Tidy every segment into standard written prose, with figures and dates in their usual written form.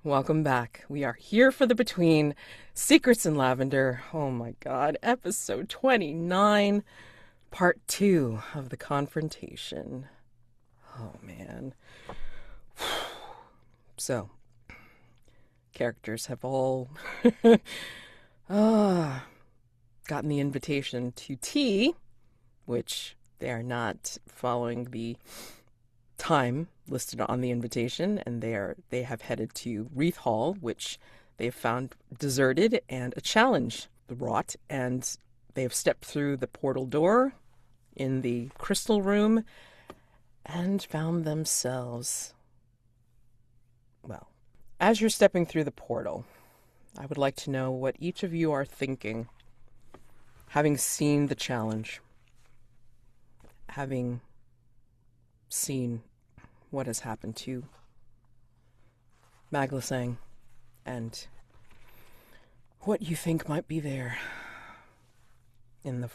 Welcome back. We are here for the Between Secrets in Lavender. Oh my God, episode 29, part 2 of the Confrontation. Oh man. So, characters have all gotten the invitation to tea, which they are not following the time listed on the invitation, and they have headed to Wreath Hall, which they have found deserted and a challenge, the thwart, and they have stepped through the portal door in the crystal room and found themselves, well, as you're stepping through the portal, I would like to know what each of you are thinking, having seen the challenge, having seen what has happened to Madelancholy, and what you think might be there in the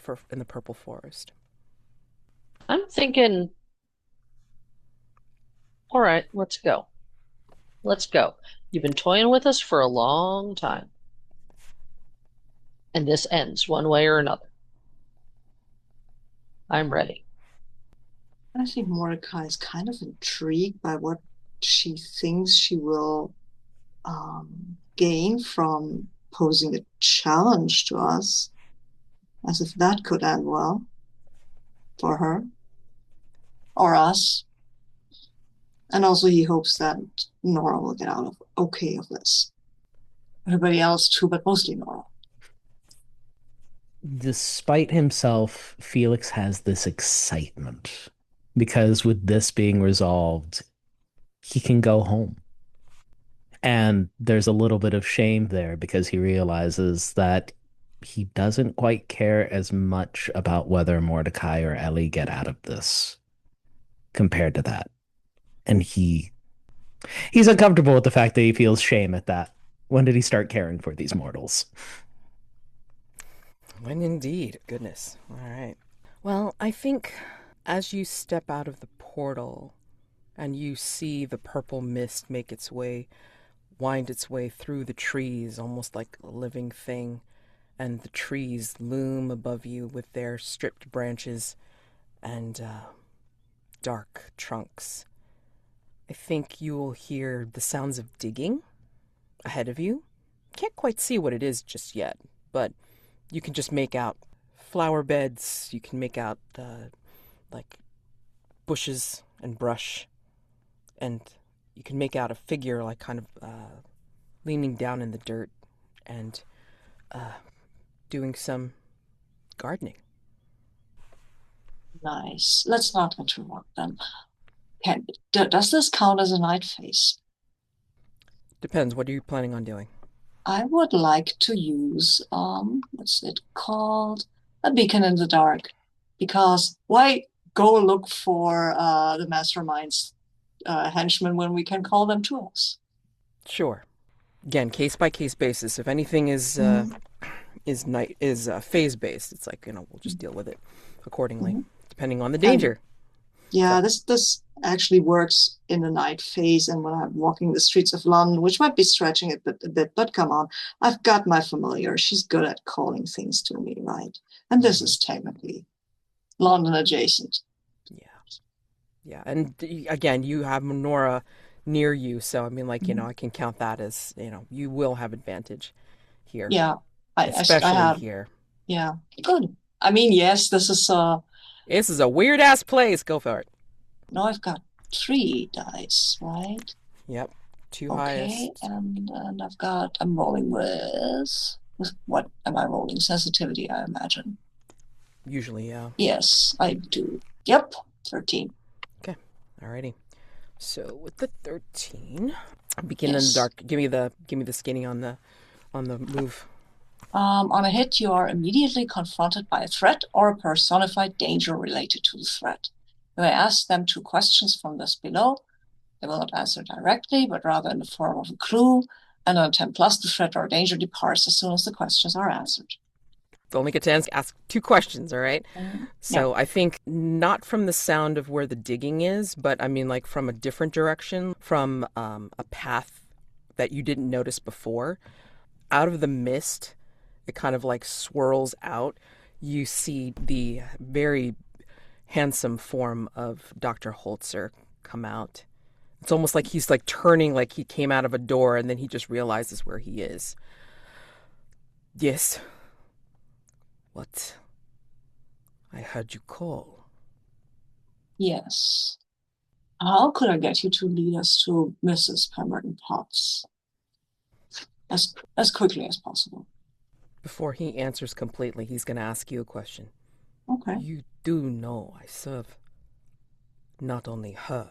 purple forest. I'm thinking, all right, let's go. Let's go. You've been toying with us for a long time. And this ends one way or another. I'm ready. I think Mordecai is kind of intrigued by what she thinks she will gain from posing a challenge to us, as if that could end well for her or us. And also he hopes that Nora will get out of okay of this. Everybody else too, but mostly Nora. Despite himself, Felix has this excitement because with this being resolved, he can go home. And there's a little bit of shame there because he realizes that he doesn't quite care as much about whether Mordecai or Ellie get out of this compared to that. And he's uncomfortable with the fact that he feels shame at that. When did he start caring for these mortals? When indeed. Goodness. All right. Well, I think as you step out of the portal and you see the purple mist wind its way through the trees, almost like a living thing, and the trees loom above you with their stripped branches and dark trunks, I think you will hear the sounds of digging ahead of you. Can't quite see what it is just yet, but you can just make out flower beds. You can make out like bushes and brush, and you can make out a figure like kind of leaning down in the dirt and doing some gardening. Nice. Let's not interrupt them. Does this count as a night phase? Depends. What are you planning on doing? I would like to use what's it called? A beacon in the dark. Because why go look for the Mastermind's henchmen when we can call them to us? Sure. Again, case by case basis. If anything is phase based, it's like, we'll just deal with it accordingly, depending on the danger. Yeah, this actually works in the night phase, and when I'm walking the streets of London, which might be stretching it a bit, but come on, I've got my familiar. She's good at calling things to me, right? And this is technically London adjacent. Yeah. And again, you have Nora near you, so I mean, I can count that as, you will have advantage here. Yeah, especially I have, here. Yeah, good. I mean, yes, this is a weird ass place. Go for it. No, I've got 3 dice, right? Yep, 2 Okay, highest. and I'm rolling with what am I rolling? Sensitivity, I imagine. Usually, yeah. Yes, I do. Yep, 13. Okay, alrighty. So with the 13, begin in the dark. Give me the skinny on the move. On a hit, you are immediately confronted by a threat or a personified danger related to the threat. You may ask them 2 questions from this below. They will not answer directly, but rather in the form of a clue, and on a 10 plus, the threat or danger departs as soon as the questions are answered. Only get to ask 2 questions, all right? So Yeah. I think not from the sound of where the digging is, but I mean like from a different direction, from a path that you didn't notice before. Out of the mist, it kind of like swirls out. You see the very handsome form of Dr. Holzer come out. It's almost like he's like turning, like he came out of a door and then he just realizes where he is. Yes. What? I heard you call. Yes. How could I get you to lead us to Mrs. Pemberton-Potts as quickly as possible? Before he answers completely, he's going to ask you a question. Okay. You do know I serve not only her,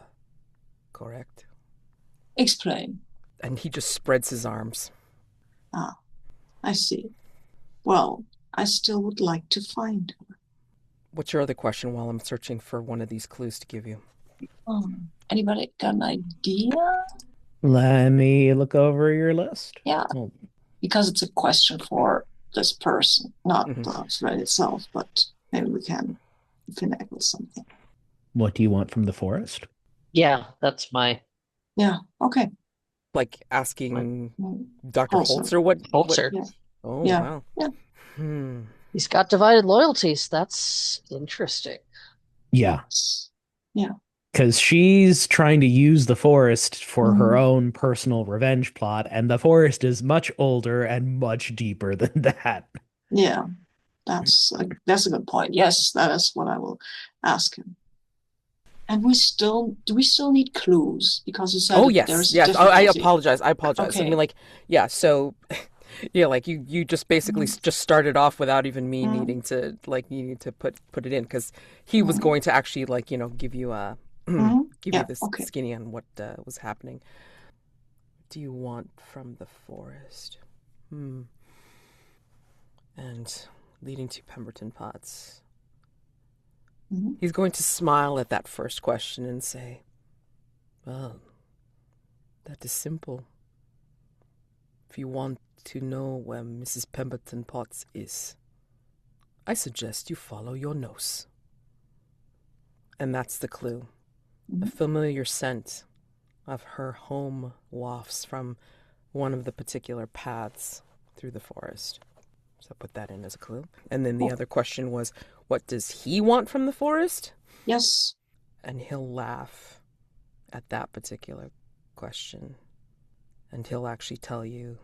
correct? Explain. And he just spreads his arms. Ah, I see. Well, I still would like to find her. What's your other question while I'm searching for one of these clues to give you? Anybody got an idea? Let me look over your list. Yeah, Oh, because it's a question for this person, not Mhm. the thread itself, but maybe we can finagle something. what do you want from the forest? Yeah, that's my Yeah, okay. Like asking Mm, Dr. Holzer. Holzer what? Holzer. Yeah. Oh, Yeah. wow. Yeah. He's got divided loyalties. That's interesting. Yeah, Yeah. because she's trying to use the forest for her Mhm. own personal revenge plot, and the forest is much older and much deeper than that. Yeah. That's a good point. Yes, that is what I will ask him. And do we still need clues? Because you said Oh, there's yes. Oh, I difficulty. apologize. I Okay. mean, like, yeah, so, yeah, like, you just basically just started off without even me needing to put it in, because he was going to actually, like, give you give you this Okay. skinny on what was happening. What do you want from the forest? And leading to Pemberton-Potts. He's going to smile at that first question and say, well, that is simple. If you want to know where Mrs. Pemberton-Potts is, I suggest you follow your nose. And that's the clue. A familiar scent of her home wafts from one of the particular paths through the forest. So put that in as a clue. And then the other question was, what does he want from the forest? Yes. And he'll laugh at that particular question. And he'll actually tell you,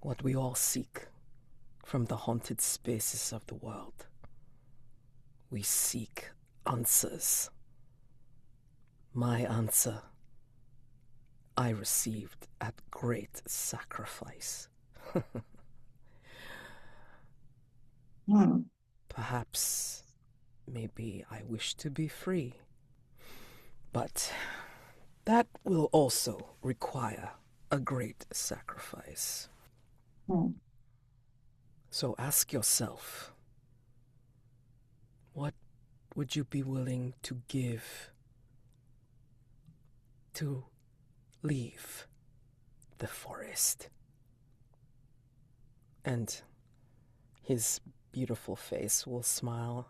what we all seek from the haunted spaces of the world. We seek answers. My answer I received at great sacrifice. Perhaps, maybe I wish to be free. But that will also require a great sacrifice. So ask yourself, what would you be willing to give to leave the forest? And his beautiful face will smile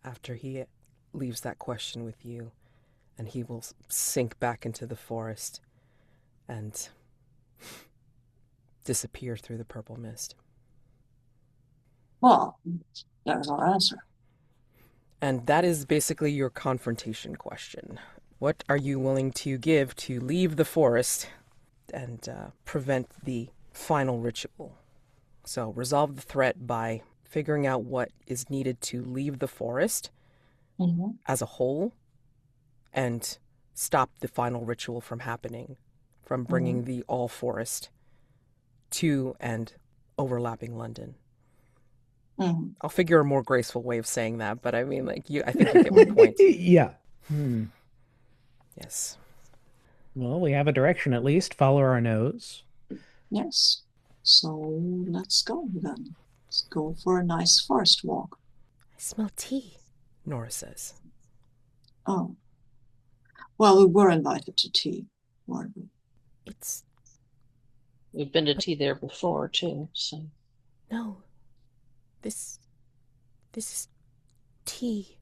after he leaves that question with you, and he will sink back into the forest and disappear through the purple mist. Well, there's our answer. And that is basically your confrontation question. What are you willing to give to leave the forest and prevent the final ritual? So resolve the threat by figuring out what is needed to leave the forest as a whole and stop the final ritual from happening, from bringing the all forest to and overlapping London. I'll figure a more graceful way of saying that, but I mean, like, I think you get my point. Yeah. Yes. Well, we have a direction at least. Follow our nose. Yes. So let's go then. Let's go for a nice forest walk. I smell tea, Nora says. Oh. Well, we were invited to tea, weren't we? We've been to tea there before too, so No. This is tea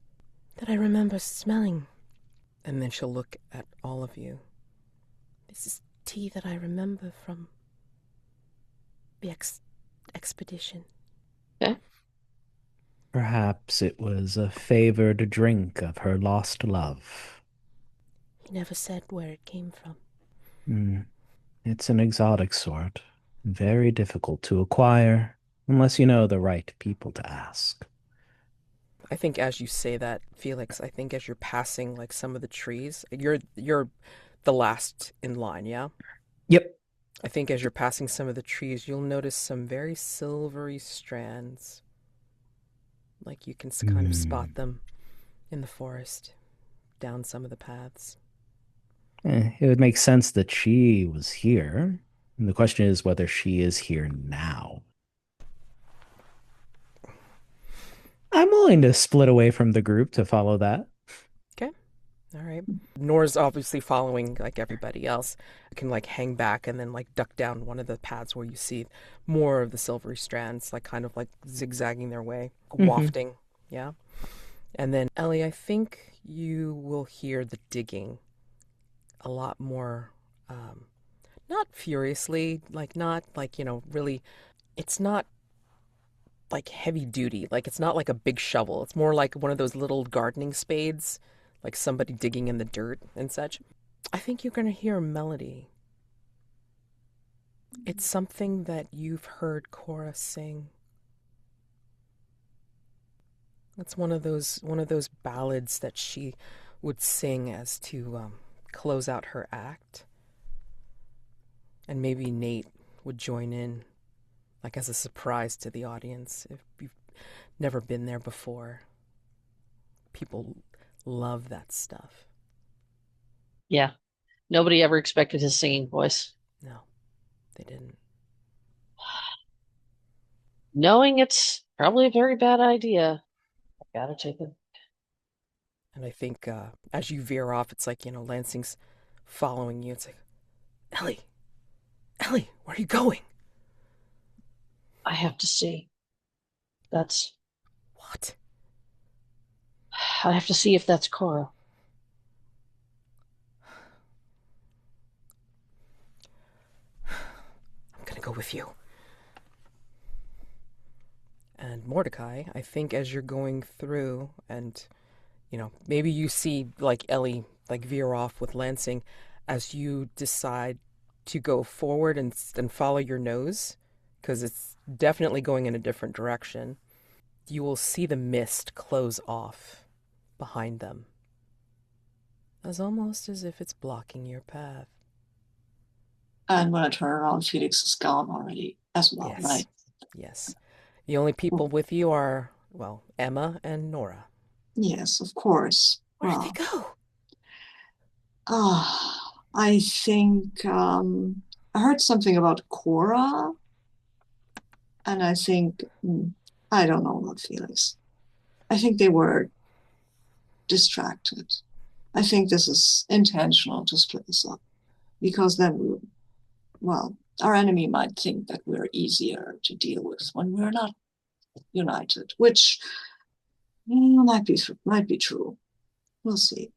that I remember smelling. And then she'll look at all of you. This is tea that I remember from the expedition. Okay. Perhaps it was a favored drink of her lost love. He never said where it came from. Hmm. It's an exotic sort. Very difficult to acquire, unless you know the right people to ask. I think as you say that, Felix, I think as you're passing like some of the trees, you're the last in line, yeah? Yep. I think as you're passing some of the trees, you'll notice some very silvery strands. Like you can kind of Hmm. spot them in the forest, down some of the paths. It would make sense that she was here. And the question is whether she is here now. I'm willing to split away from the group to follow that. Okay. All right. Nora's obviously following like everybody else. Can like hang back and then like duck down one of the paths where you see more of the silvery strands, like kind of like zigzagging their way, Hmm. wafting. Yeah. And then Ellie, I think you will hear the digging a lot more, not furiously, like not like, really, it's not like heavy duty. Like it's not like a big shovel. It's more like one of those little gardening spades, like somebody digging in the dirt and such. I think you're going to hear a melody. It's something that you've heard Cora sing. It's one of those ballads that she would sing as to close out her act, and maybe Nate would join in, like as a surprise to the audience if you've never been there before. People love that stuff. Yeah. Nobody ever expected his singing voice. No, they didn't. Knowing it's probably a very bad idea. I gotta take it. And I think as you veer off, it's like, Lansing's following you. It's like, Ellie, Ellie, where are you going? I have to see. That's. What? I have to see if that's Cora. I'm going to go with you. And Mordecai, I think as you're going through and, maybe you see like Ellie like veer off with Lansing as you decide to go forward and follow your nose because it's definitely going in a different direction. You will see the mist close off behind them, as almost as if it's blocking your path. And when I turn around, Felix is gone already as well, Yes, right? yes. The only people with you are, well, Emma and Nora. Yes, of course. Where did they Well, go? I think I heard something about Cora, and I think I don't know about Felix. I think they were distracted. I think this is intentional to split us up because then well, our enemy might think that we're easier to deal with when we're not united, which might be true. We'll see.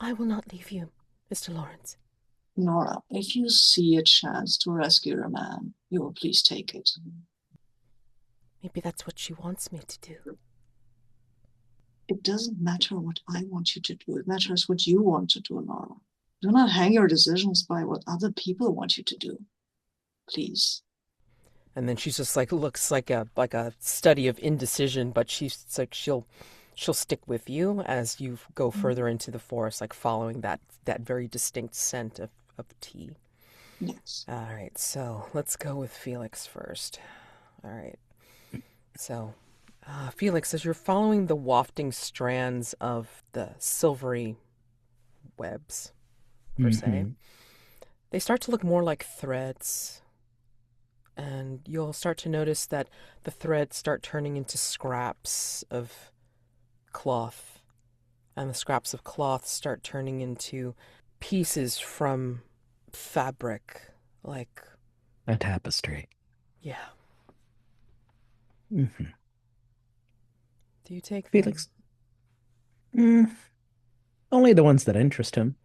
I will not leave you, Mr. Laurence. Nora, if you see a chance to rescue a man, you will please take it. Maybe that's what she wants me to do. It doesn't matter what I want you to do. It matters what you want to do, Nora. Do not hang your decisions by what other people want you to do. Please. And then she's just like looks like a study of indecision, but she's like she'll stick with you as you go further into the forest, like following that very distinct scent of tea. Yes. All right, so let's go with Felix first. All right, so Felix, as you're following the wafting strands of the silvery webs, per se, Hmm. they start to look more like threads. And you'll start to notice that the threads start turning into scraps of cloth, and the scraps of cloth start turning into pieces from fabric. Like, A tapestry. yeah. Hmm. Do you take them? Felix. Mm, Only the ones that interest him.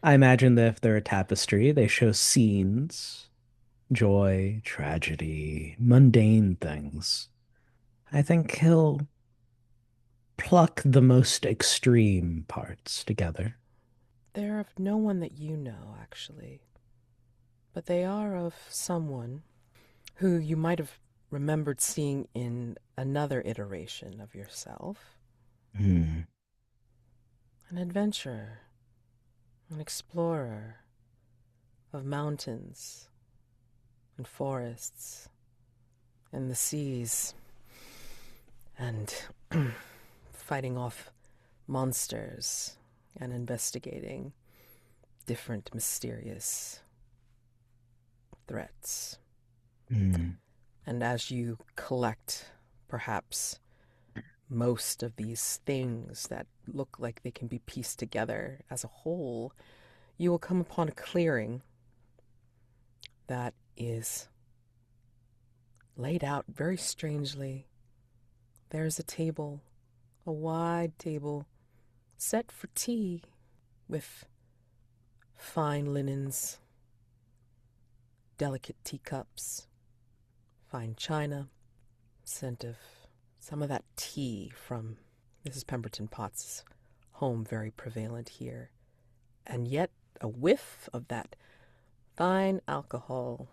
I imagine that if they're a tapestry, they show scenes, joy, tragedy, mundane things. I think he'll pluck the most extreme parts together. They're of no one that you know, actually, but they are of someone who you might have remembered seeing in another iteration of yourself. Hmm. An adventurer, an explorer of mountains and forests and the seas and fighting off monsters and investigating different mysterious threats. Hmm. And as you collect perhaps most of these things that look like they can be pieced together as a whole, you will come upon a clearing that is laid out very strangely. There's a table, a wide table, set for tea with fine linens, delicate teacups, fine china, scent of some of that tea from Mrs. Pemberton-Potts' home, very prevalent here, and yet a whiff of that fine alcohol,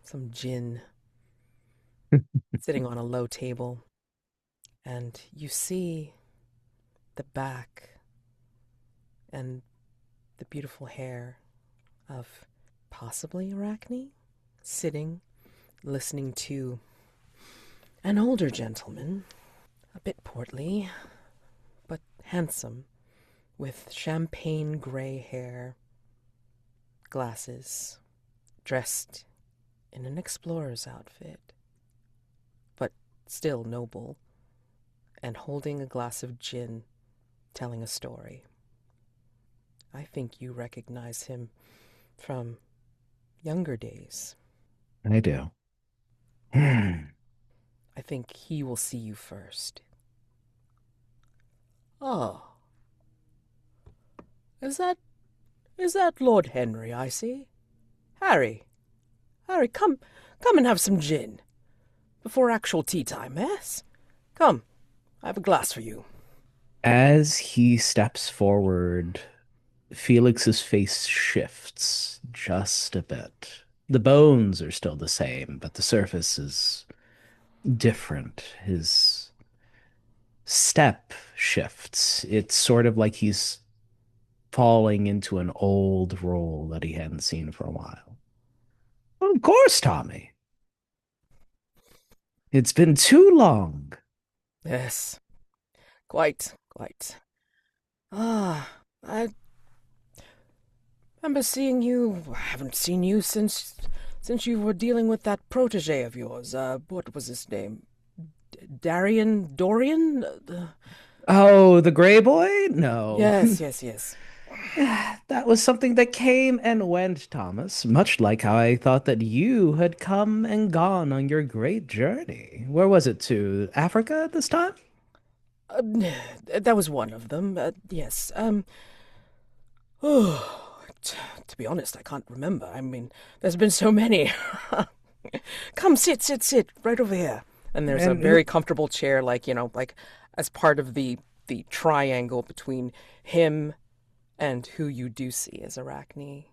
some gin, sitting on a low table, and you see the back and the beautiful hair of possibly Arachne sitting, listening to an older gentleman, a bit portly, but handsome, with champagne gray hair, glasses, dressed in an explorer's outfit, but still noble, and holding a glass of gin, telling a story. I think you recognize him from younger days. I do. Hmm. I think he will see you first. Oh, is that Lord Henry I see? Harry, come and have some gin. Before actual tea time, yes? Come, I have a glass for you. As he steps forward, Felix's face shifts just a bit. The bones are still the same, but the surface is different. His step shifts. It's sort of like he's falling into an old role that he hadn't seen for a while. Of course, Tommy. It's been too long. Yes, quite. Ah, I remember seeing you. I haven't seen you since you were dealing with that protege of yours. What was his name? Dorian? Oh, the gray boy? No. Yes. That was something that came and went, Thomas, much like how I thought that you had come and gone on your great journey. Where was it to? Africa this time? Uh, that was one of them. Yes. Oh, to be honest, I can't remember. I mean, there's been so many. Come, sit, right over here. And there's a And very comfortable chair, like as part of the triangle between him and who you do see as Arachne.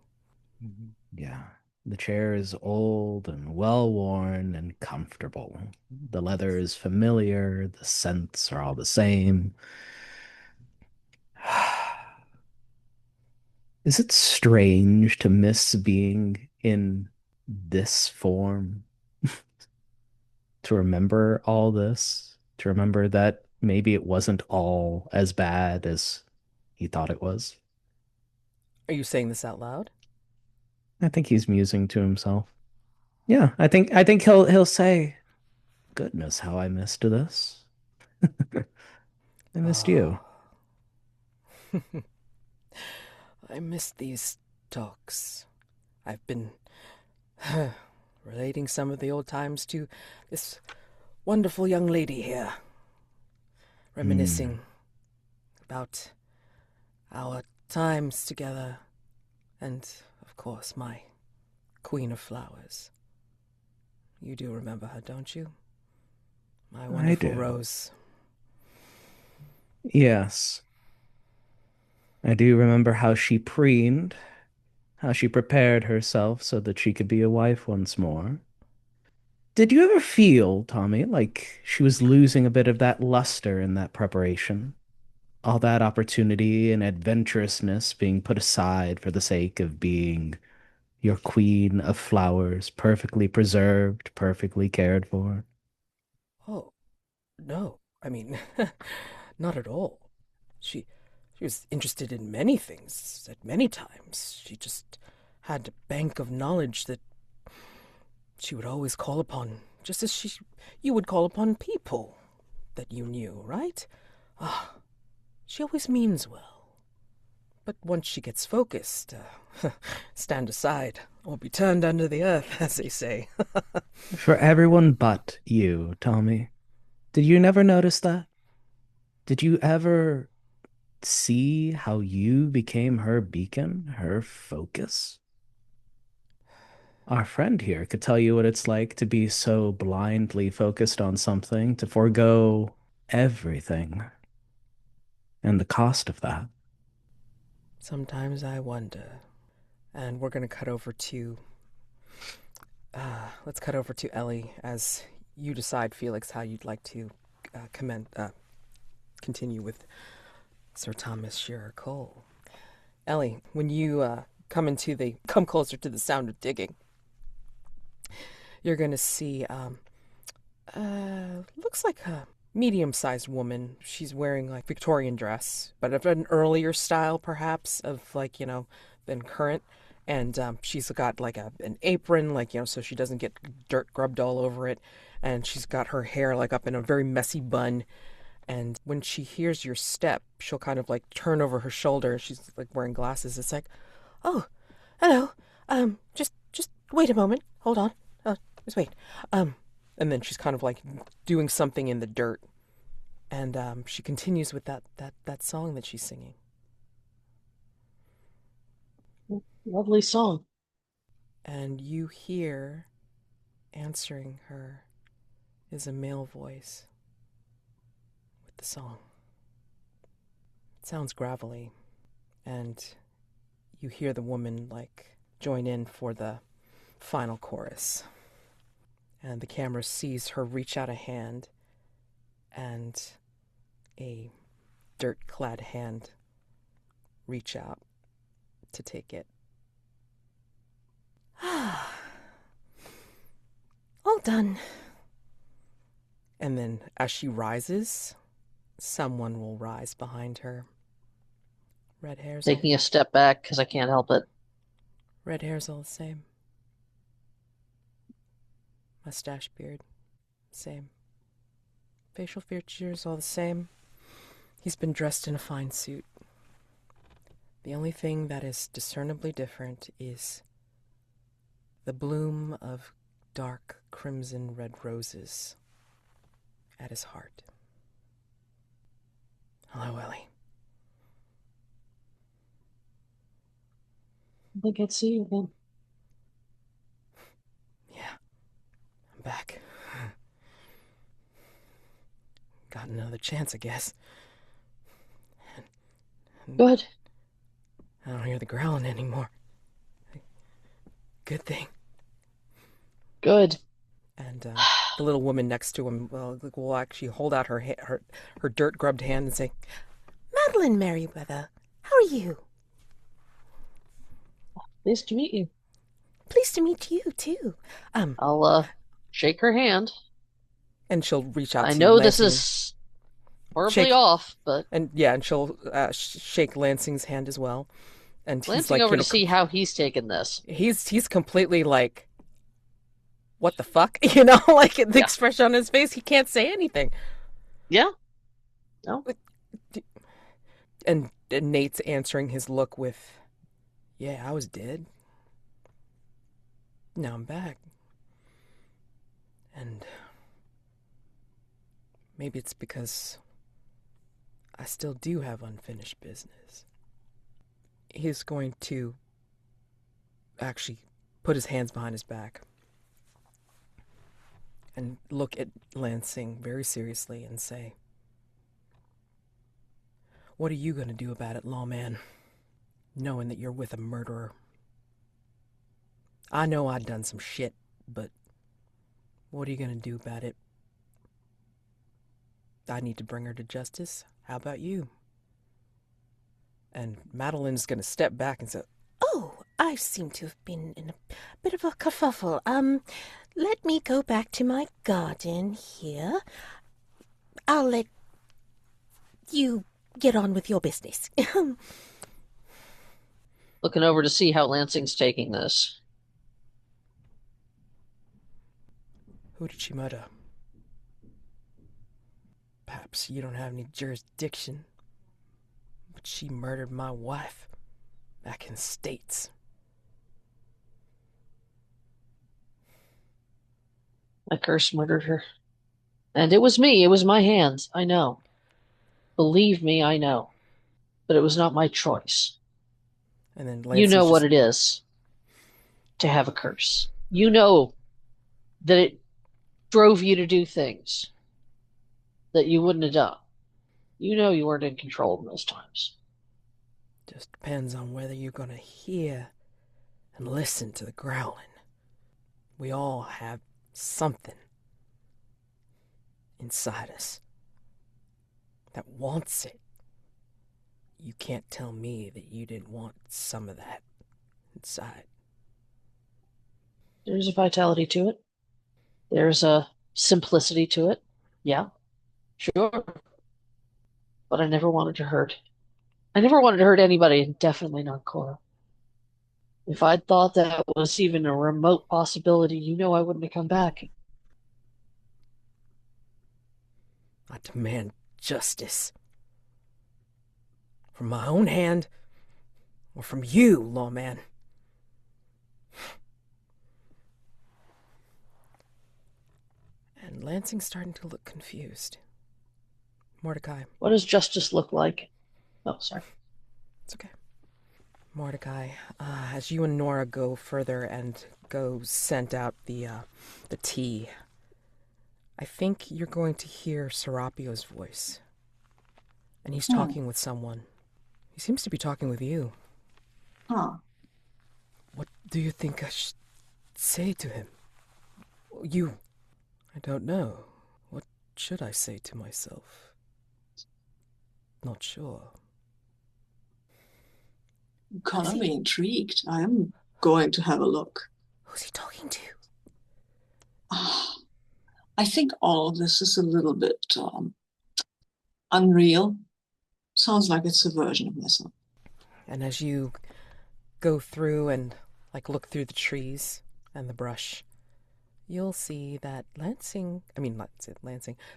yeah, the chair is old and well worn and comfortable. The leather is familiar, the scents are all the same. Is it strange to miss being in this form? To remember all this? To remember that maybe it wasn't all as bad as he thought it was? Are you saying this out loud? I think he's musing to himself. Yeah, I think he'll say, "Goodness, how I missed this. I missed you." Oh, I miss these talks. I've been relating some of the old times to this wonderful young lady here, Hmm. reminiscing about our times together, and, of course, my Queen of Flowers. You do remember her, don't you? My wonderful I do. Rose. Yes. I do remember how she preened, how she prepared herself so that she could be a wife once more. Did you ever feel, Tommy, like she was losing a bit of that luster in that preparation? All that opportunity and adventurousness being put aside for the sake of being your queen of flowers, perfectly preserved, perfectly cared for? Oh, no. I mean, not at all. She she was interested in many things at many times. She just had a bank of knowledge that she would always call upon, just as you would call upon people that you knew, right? Ah, she always means well. But once she gets focused, stand aside or be turned under the earth, as they say. For everyone but you, Tommy. Did you never notice that? Did you ever see how you became her beacon, her focus? Our friend here could tell you what it's like to be so blindly focused on something, to forego everything, and the cost of that. Sometimes I wonder. And we're going to cut over to let's cut over to Ellie as you decide, Felix, how you'd like to continue with Sir Thomas Shearer Cole. Ellie, when you come closer to the sound of digging, you're going to see looks like a medium-sized woman. She's wearing like Victorian dress, but of an earlier style, perhaps, of like, than current. And she's got like an apron, like, so she doesn't get dirt grubbed all over it. And she's got her hair like up in a very messy bun. And when she hears your step, she'll kind of like turn over her shoulder. She's like wearing glasses. It's like, oh, hello. Just wait a moment. Hold on. Just wait. And then she's kind of like doing something in the dirt. And she continues with that song that she's singing. Lovely song. And you hear answering her is a male voice with the song. It sounds gravelly, and you hear the woman like join in for the final chorus. And the camera sees her reach out a hand, and a dirt-clad hand reach out to take it. All done. And then as she rises, someone will rise behind her. Red hair's Taking a step back because I can't help it. Red hair's all the same. Mustache, beard, same. Facial features all the same. He's been dressed in a fine suit. The only thing that is discernibly different is the bloom of dark crimson red roses at his heart. Hello, Ellie. I think I'd see you again. Yeah, I'm back. Got another chance, I guess. Good. I don't hear the growling anymore. Good thing. Good. And the little woman next to him will actually hold out her dirt grubbed hand and say, "Madeline Merriweather, how are you?" Nice to meet you. "Pleased to meet you too." I'll shake her hand. And she'll reach out I to know Lansing. this is horribly off, but and she'll shake Lansing's hand as well. And he's glancing like, over to see how he's taken this. He's completely like, what the fuck? Like the expression on his face, he can't say anything. Yeah. No. And Nate's answering his look with, "Yeah, I was dead. Now I'm back. And maybe it's because I still do have unfinished business." he's going to actually put his hands behind his back and look at Lansing very seriously and say, "What are you going to do about it, lawman, knowing that you're with a murderer? I know I've done some shit, but what are you going to do about it? I need to bring her to justice. How about you?" And Madeline's going to step back and say, "Oh, I seem to have been in a bit of a kerfuffle. Let me go back to my garden here. I'll let you get on with your business." Looking over to see how Lansing's taking this. "Who did she murder? Perhaps you don't have any jurisdiction, but she murdered my wife back in the States." My curse murdered her. And it was me. It was my hands. I know. Believe me, I know. But it was not my choice. And then You know what it is to have a curse. You know that it drove you to do things that you wouldn't have done. You know you weren't in control in those times. Just depends on whether you're going to hear and listen to the growling. We all have something inside us that wants it. You can't tell me that you didn't want some of that inside. There's a vitality to it. There's a simplicity to it. Yeah, sure. But I never wanted to hurt. I never wanted to hurt anybody, and definitely not Cora. If I'd thought that was even a remote possibility, you know I wouldn't have come back. I demand justice. From my own hand, or from you, lawman. And Lansing's starting to look confused. Mordecai. What does justice look like? Oh, sorry. It's okay. Mordecai, as you and Nora go further and go scent out the tea, I think you're going to hear Serapio's voice. And he's talking with someone. He seems to be talking with you. Huh. What do you think I should say to him? You. I don't know. What should I say to myself? Not sure. I'm kind of intrigued. I am going to have a look. Who's he talking to? I think all of this is a little bit unreal. Sounds like it's a version of myself. And as you go through and look through the trees and the brush, you'll see that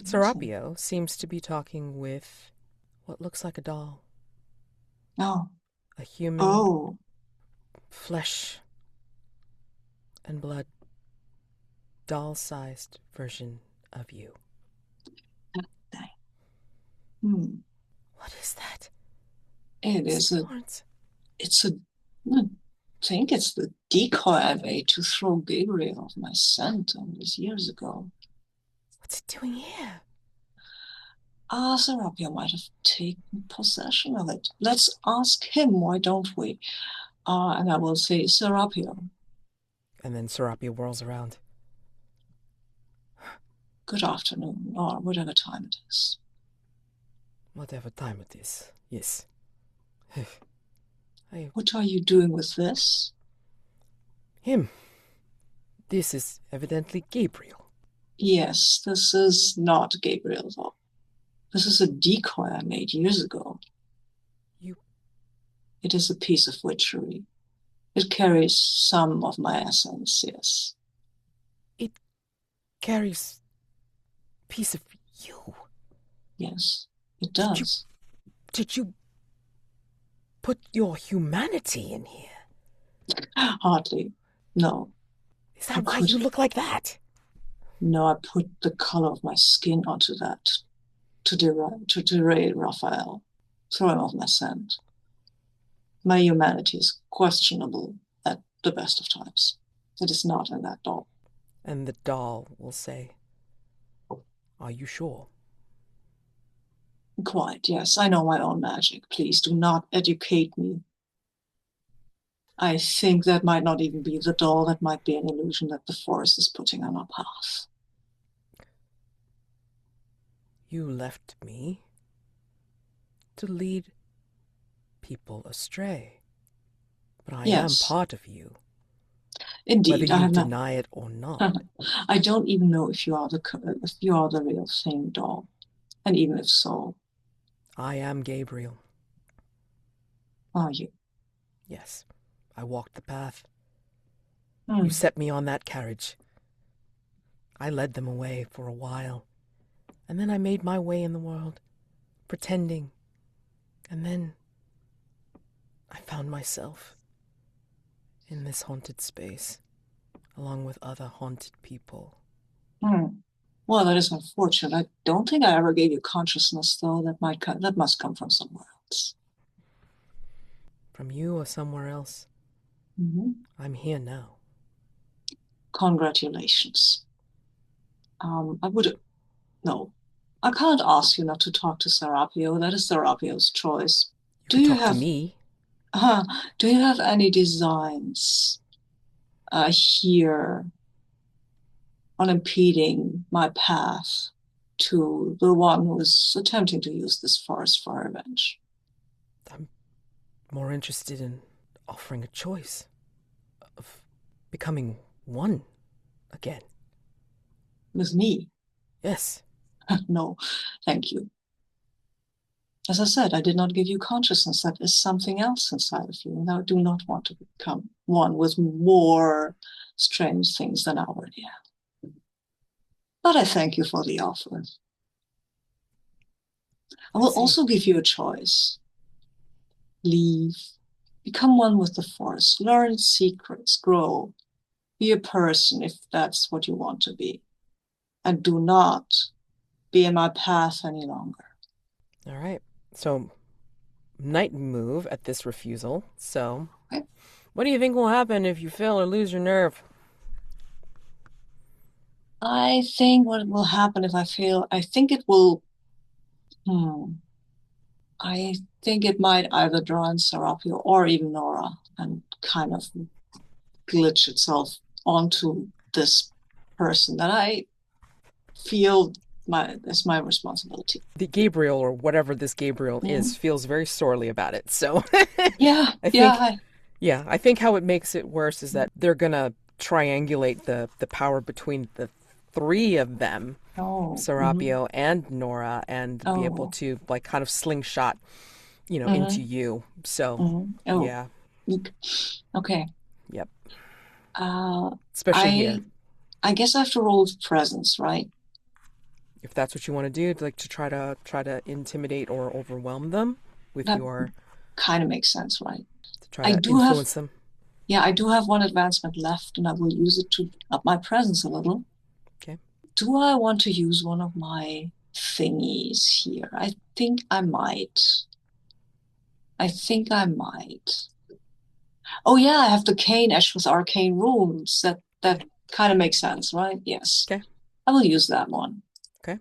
Serapio seems to be talking with what looks like a doll. Oh. A human, flesh and blood, doll-sized version of you. What is that? I think it's the decoy I made to throw Gabriel off my scent all these years ago. What's it doing here? Serapio might have taken possession of it. Let's ask him, why don't we? And I will say, Serapio. And then Serapio whirls around. Good afternoon, or whatever time it is. Whatever time it is, yes. What are you doing with this? Him. This is evidently Gabriel. Yes, this is not Gabriel, though. This is a decoy I made years ago. It is a piece of witchery. It carries some of my essence, yes. It carries a piece of you? Yes, it does. Did you put your humanity in here? Hardly. No. Is that why you look like that? No, I put the color of my skin onto that to derail Raphael, throw him off my scent. My humanity is questionable at the best of times. It is not in that doll. And the doll will say, "Are you sure?" Quite, yes. I know my own magic. Please do not educate me. I think that might not even be the doll. That might be an illusion that the forest is putting on our path. You left me to lead people astray. But I am Yes. part of you, Indeed, whether I you have not. deny it or not. I don't even know if you are the real thing, doll. And even if so, I am Gabriel. are you? Yes, I walked the path. Hmm. You set me on that carriage. I led them away for a while, and then I made my way in the world, pretending. And then I found myself in this haunted space, along with other haunted people. Well, that is unfortunate. I don't think I ever gave you consciousness, though. That must come from somewhere else. From you or somewhere else. Mm-hmm. I'm here now. Congratulations. No, I can't ask you not to talk to Serapio. That is Serapio's choice. You could talk to me. Do you have any designs here on impeding my path to the one who is attempting to use this forest for revenge? I'm more interested in offering a choice of becoming one again. With me? Yes. No, thank you. As I said, I did not give you consciousness. That is something else inside of you. And I do not want to become one with more strange things than I already am. But I thank you for the offer. I will also give you a choice. Leave. Become one with the forest. Learn its secrets. Grow. Be a person if that's what you want to be. And do not be in my path any longer. All right. So, night move at this refusal. So, okay. What do you think will happen if you fail or lose your nerve? I think what will happen if I fail, I think it will, I think it might either draw in Serapio or even Nora and kind of glitch itself onto this person that I feel is my responsibility. The Gabriel, or whatever this Gabriel is, feels very sorely about it. So I think how it makes it worse is that they're gonna triangulate the power between the three of them, Serapio and Nora, and be able to like kind of slingshot, into you. So yeah. Okay. Yep. Especially here. I guess I have to roll with presence, right? If that's what you want to do, like to try to intimidate or overwhelm them with that your kind of makes sense, right? To try to influence them. Yeah, I do have one advancement left, and I will use it to up my presence a little. Okay. Do I want to use one of my thingies here? I think I might. Oh yeah, I have the cane ash with arcane runes. That kind of makes sense, right? Yes. Okay. I will use that one. Okay.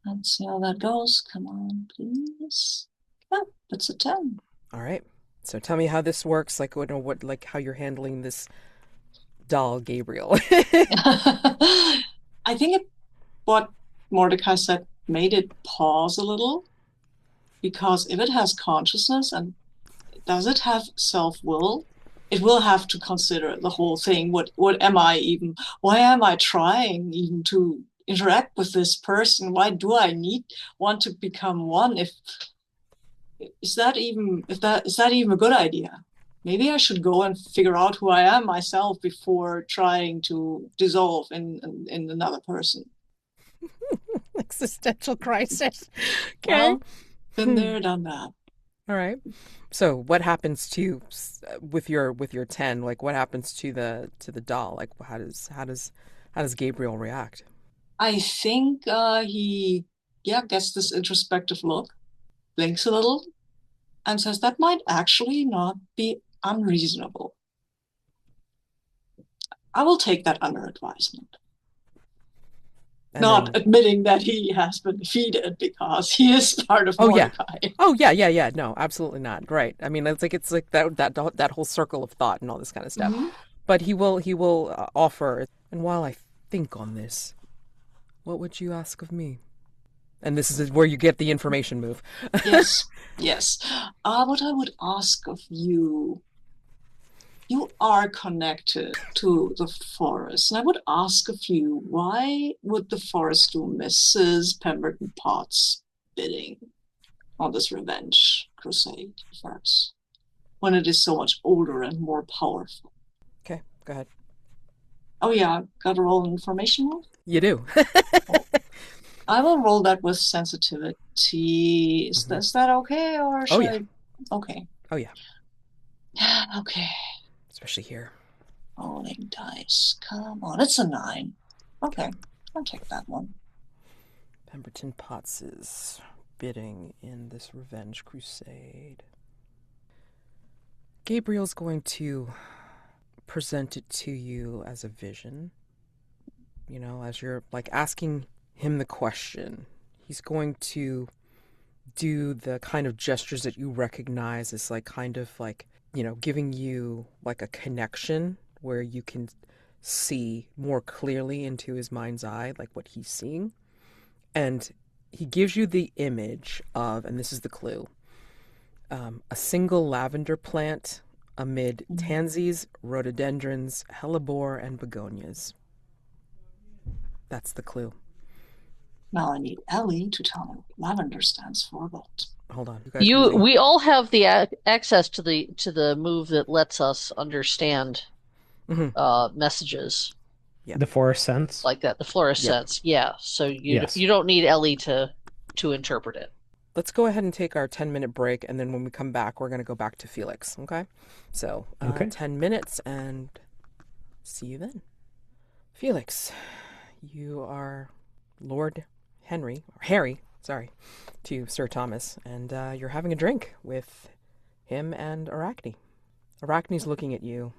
Let's see how that goes. Come on, please. Yeah, that's a 10. All right. So tell me how this works. Like how you're handling this doll, Gabriel. I think what Mordecai said made it pause a little, because if it has consciousness and does it have self-will, it will have to consider the whole thing. Why am I trying even to interact with this person? Why do I want to become one? Is that even a good idea? Maybe I should go and figure out who I am myself before trying to dissolve in another person. Existential crisis. Okay. Well, been there, done that. All right. So what happens to with your 10? Like what happens to the doll? Like how does Gabriel react? I think he gets this introspective look, blinks a little, and says that might actually not be unreasonable. I will take that under advisement. And Not then, admitting that he has been defeated because he is part of oh yeah, Mordecai. oh yeah. No, absolutely not. Right. I mean, it's like that whole circle of thought and all this kind of stuff. Mhm. But he will offer. And while I think on this, what would you ask of me? And this is where you get the information move. Yes, yes. What I would ask of you, you are connected to the forest, and I would ask of you, why would the forest do Mrs. Pemberton-Potts' bidding on this revenge crusade first, when it is so much older and more powerful? Okay, go ahead. Oh yeah, got to roll an information roll? You do. I will roll that with sensitivity. Is that okay, or should yeah. I? Okay. Oh yeah, Okay. especially here. Rolling dice. Come on. It's a 9. Okay. I'll take that one. Pemberton-Potts is bidding in this revenge crusade. Gabriel's going to present it to you as a vision. You know, as you're like asking him the question, he's going to do the kind of gestures that you recognize as like kind of like, you know, giving you like a connection where you can see more clearly into his mind's eye, like what he's seeing. And he gives you the image of, and this is the clue, a single lavender plant amid tansies, rhododendrons, hellebore, and begonias. That's the clue. Now I need Ellie to tell me what lavender stands for, but Hold on. You guys We all have the access to the move that lets us understand messages The forest sense. like that. The florist Yep. sense, yeah. So Yes. you don't need Ellie to interpret it. Let's go ahead and take our 10-minute break, and then when we come back, we're going to go back to Felix, okay? So, Okay. 10 minutes, and see you then. Felix, you are Lord Harry, to Sir Thomas, and you're having a drink with him and Arachne. Arachne's looking at you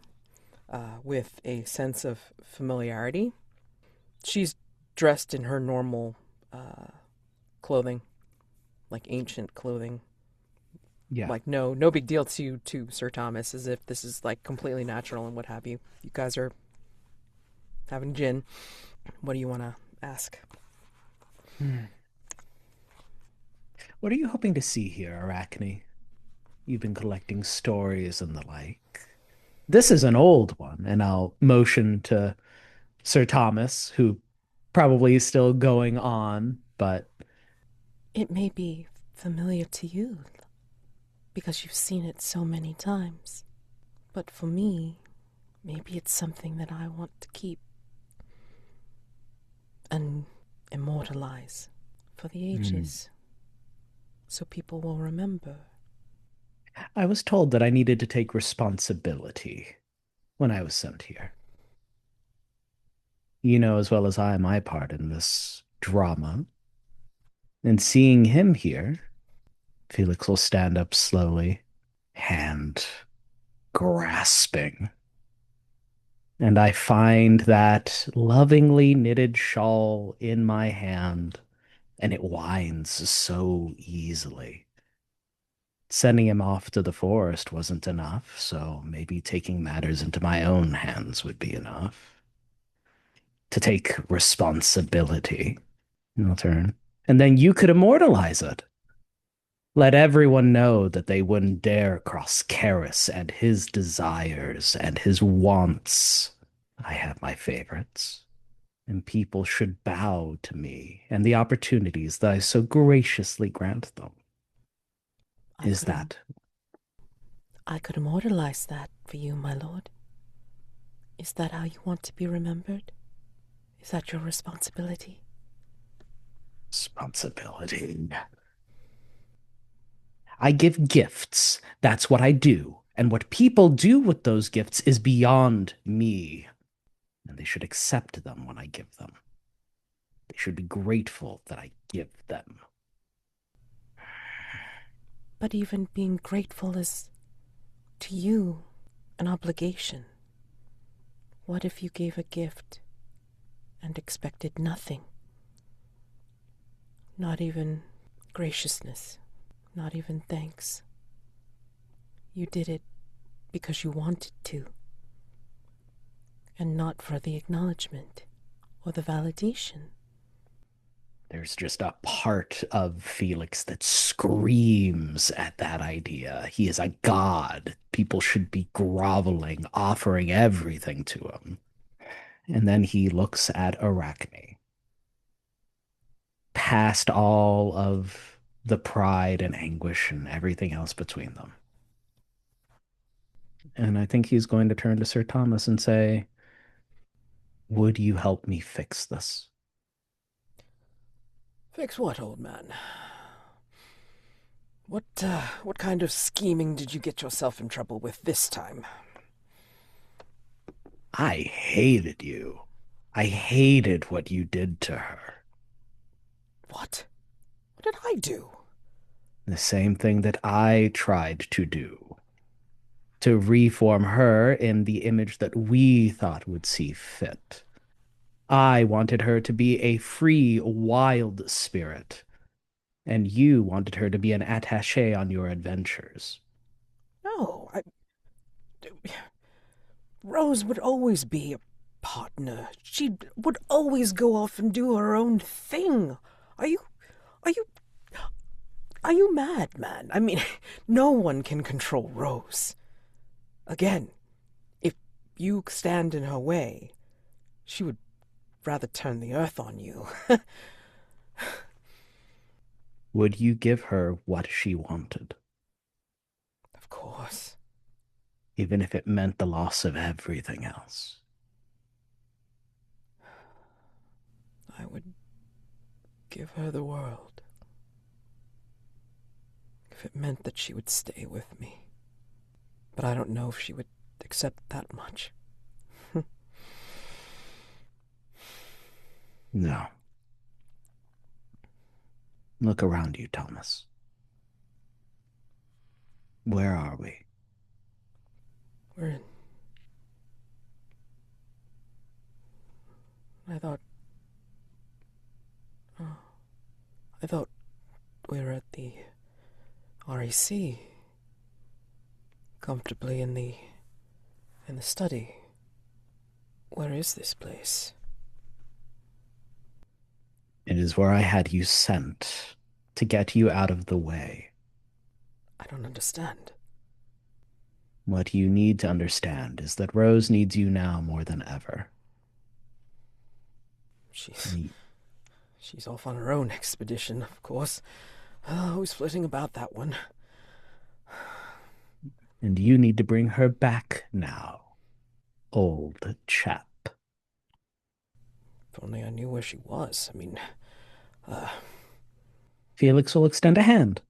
with a sense of familiarity. She's dressed in her normal clothing, like ancient clothing. Yeah. Like no big deal to Sir Thomas, as if this is like completely natural and what have you. You guys are having gin. What do you want to ask? What are you hoping to see here, Arachne? You've been collecting stories and the like. This is an old one, and I'll motion to Sir Thomas, who probably is still going on, but It may be familiar to you because you've seen it so many times. But for me, maybe it's something that I want to keep and immortalize for the ages, so people will remember. I was told that I needed to take responsibility when I was sent here. You know as well as I my part in this drama. And seeing him here, Felix will stand up slowly, hand grasping. And I find that lovingly knitted shawl in my hand, and it winds so easily. Sending him off to the forest wasn't enough, so maybe taking matters into my own hands would be enough. To take responsibility. And I'll turn. And then you could immortalize it. Let everyone know that they wouldn't dare cross Karis and his desires and his wants. I have my favorites, and people should bow to me and the opportunities that I so graciously grant them. I could immortalize that for you, my lord. Is that how you want to be remembered? Is that your responsibility? Responsibility. I give gifts. That's what I do. And what people do with those gifts is beyond me. And they should accept them when I give them. They should be grateful that I give them. But even being grateful is, to you, an obligation. What if you gave a gift and expected nothing? Not even graciousness, not even thanks. You did it because you wanted to, and not for the acknowledgement or the validation. There's just a part of Felix that screams at that idea. He is a god. People should be groveling, offering everything to him. And then he looks at Arachne. Past all of the pride and anguish and everything else between them. And I think he's going to turn to Sir Thomas and say, would you help me fix this? Fix what, old man? What kind of scheming did you get yourself in trouble with this time? I hated you. I hated what you did to her. What? What did I do? The same thing that I tried to do. To reform her in the image that we thought would see fit. I wanted her to be a free, wild spirit, and you wanted her to be an attaché on your adventures. No, Rose would always be a partner. She would always go off and do her own thing. Are you mad, man? I mean, no one can control Rose. Again, if you stand in her way, she would rather turn the earth on you. Would you give her what she wanted? Of course. Even if it meant the loss of everything else? I would give her the world. If it meant that she would stay with me. But I don't know if she would accept that much. No. Look around you, Thomas. Where are we? We're in... I thought we were at the RAC. Comfortably in the study. Where is this place? It is where I had you sent to get you out of the way. I don't understand. What you need to understand is that Rose needs you now more than ever. She's off on her own expedition, of course. Who's flitting about that one? And you need to bring her back now, old chap. If only I knew where she was. I mean, Felix will extend a hand.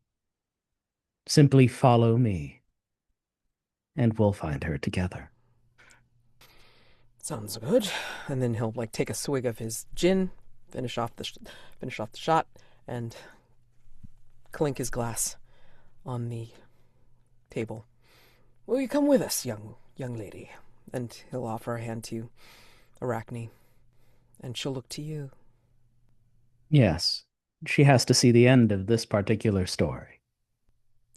Simply follow me, and we'll find her together. sounds good. And then he'll take a swig of his gin, finish off the shot, and clink his glass on the table. Will you come with us, young lady? And he'll offer a hand to Arachne, and she'll look to you. Yes, she has to see the end of this particular story.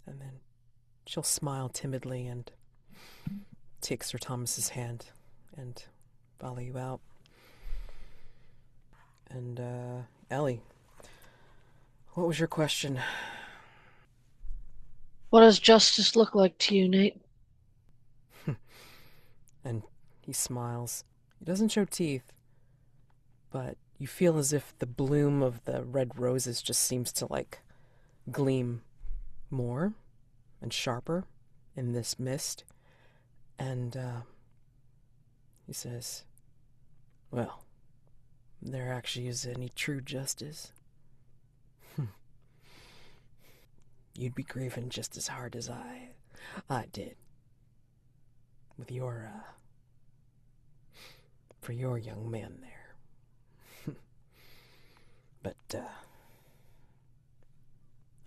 And then she'll smile timidly and take Sir Thomas's hand and follow you out. And, Ellie, what was your question? What does justice look like to you, Nate? And he smiles. He doesn't show teeth, but you feel as if the bloom of the red roses just seems to, gleam more and sharper in this mist. And, he says, well, there actually is any true justice. You'd be grieving just as hard as I did. With your, for your young man there. But,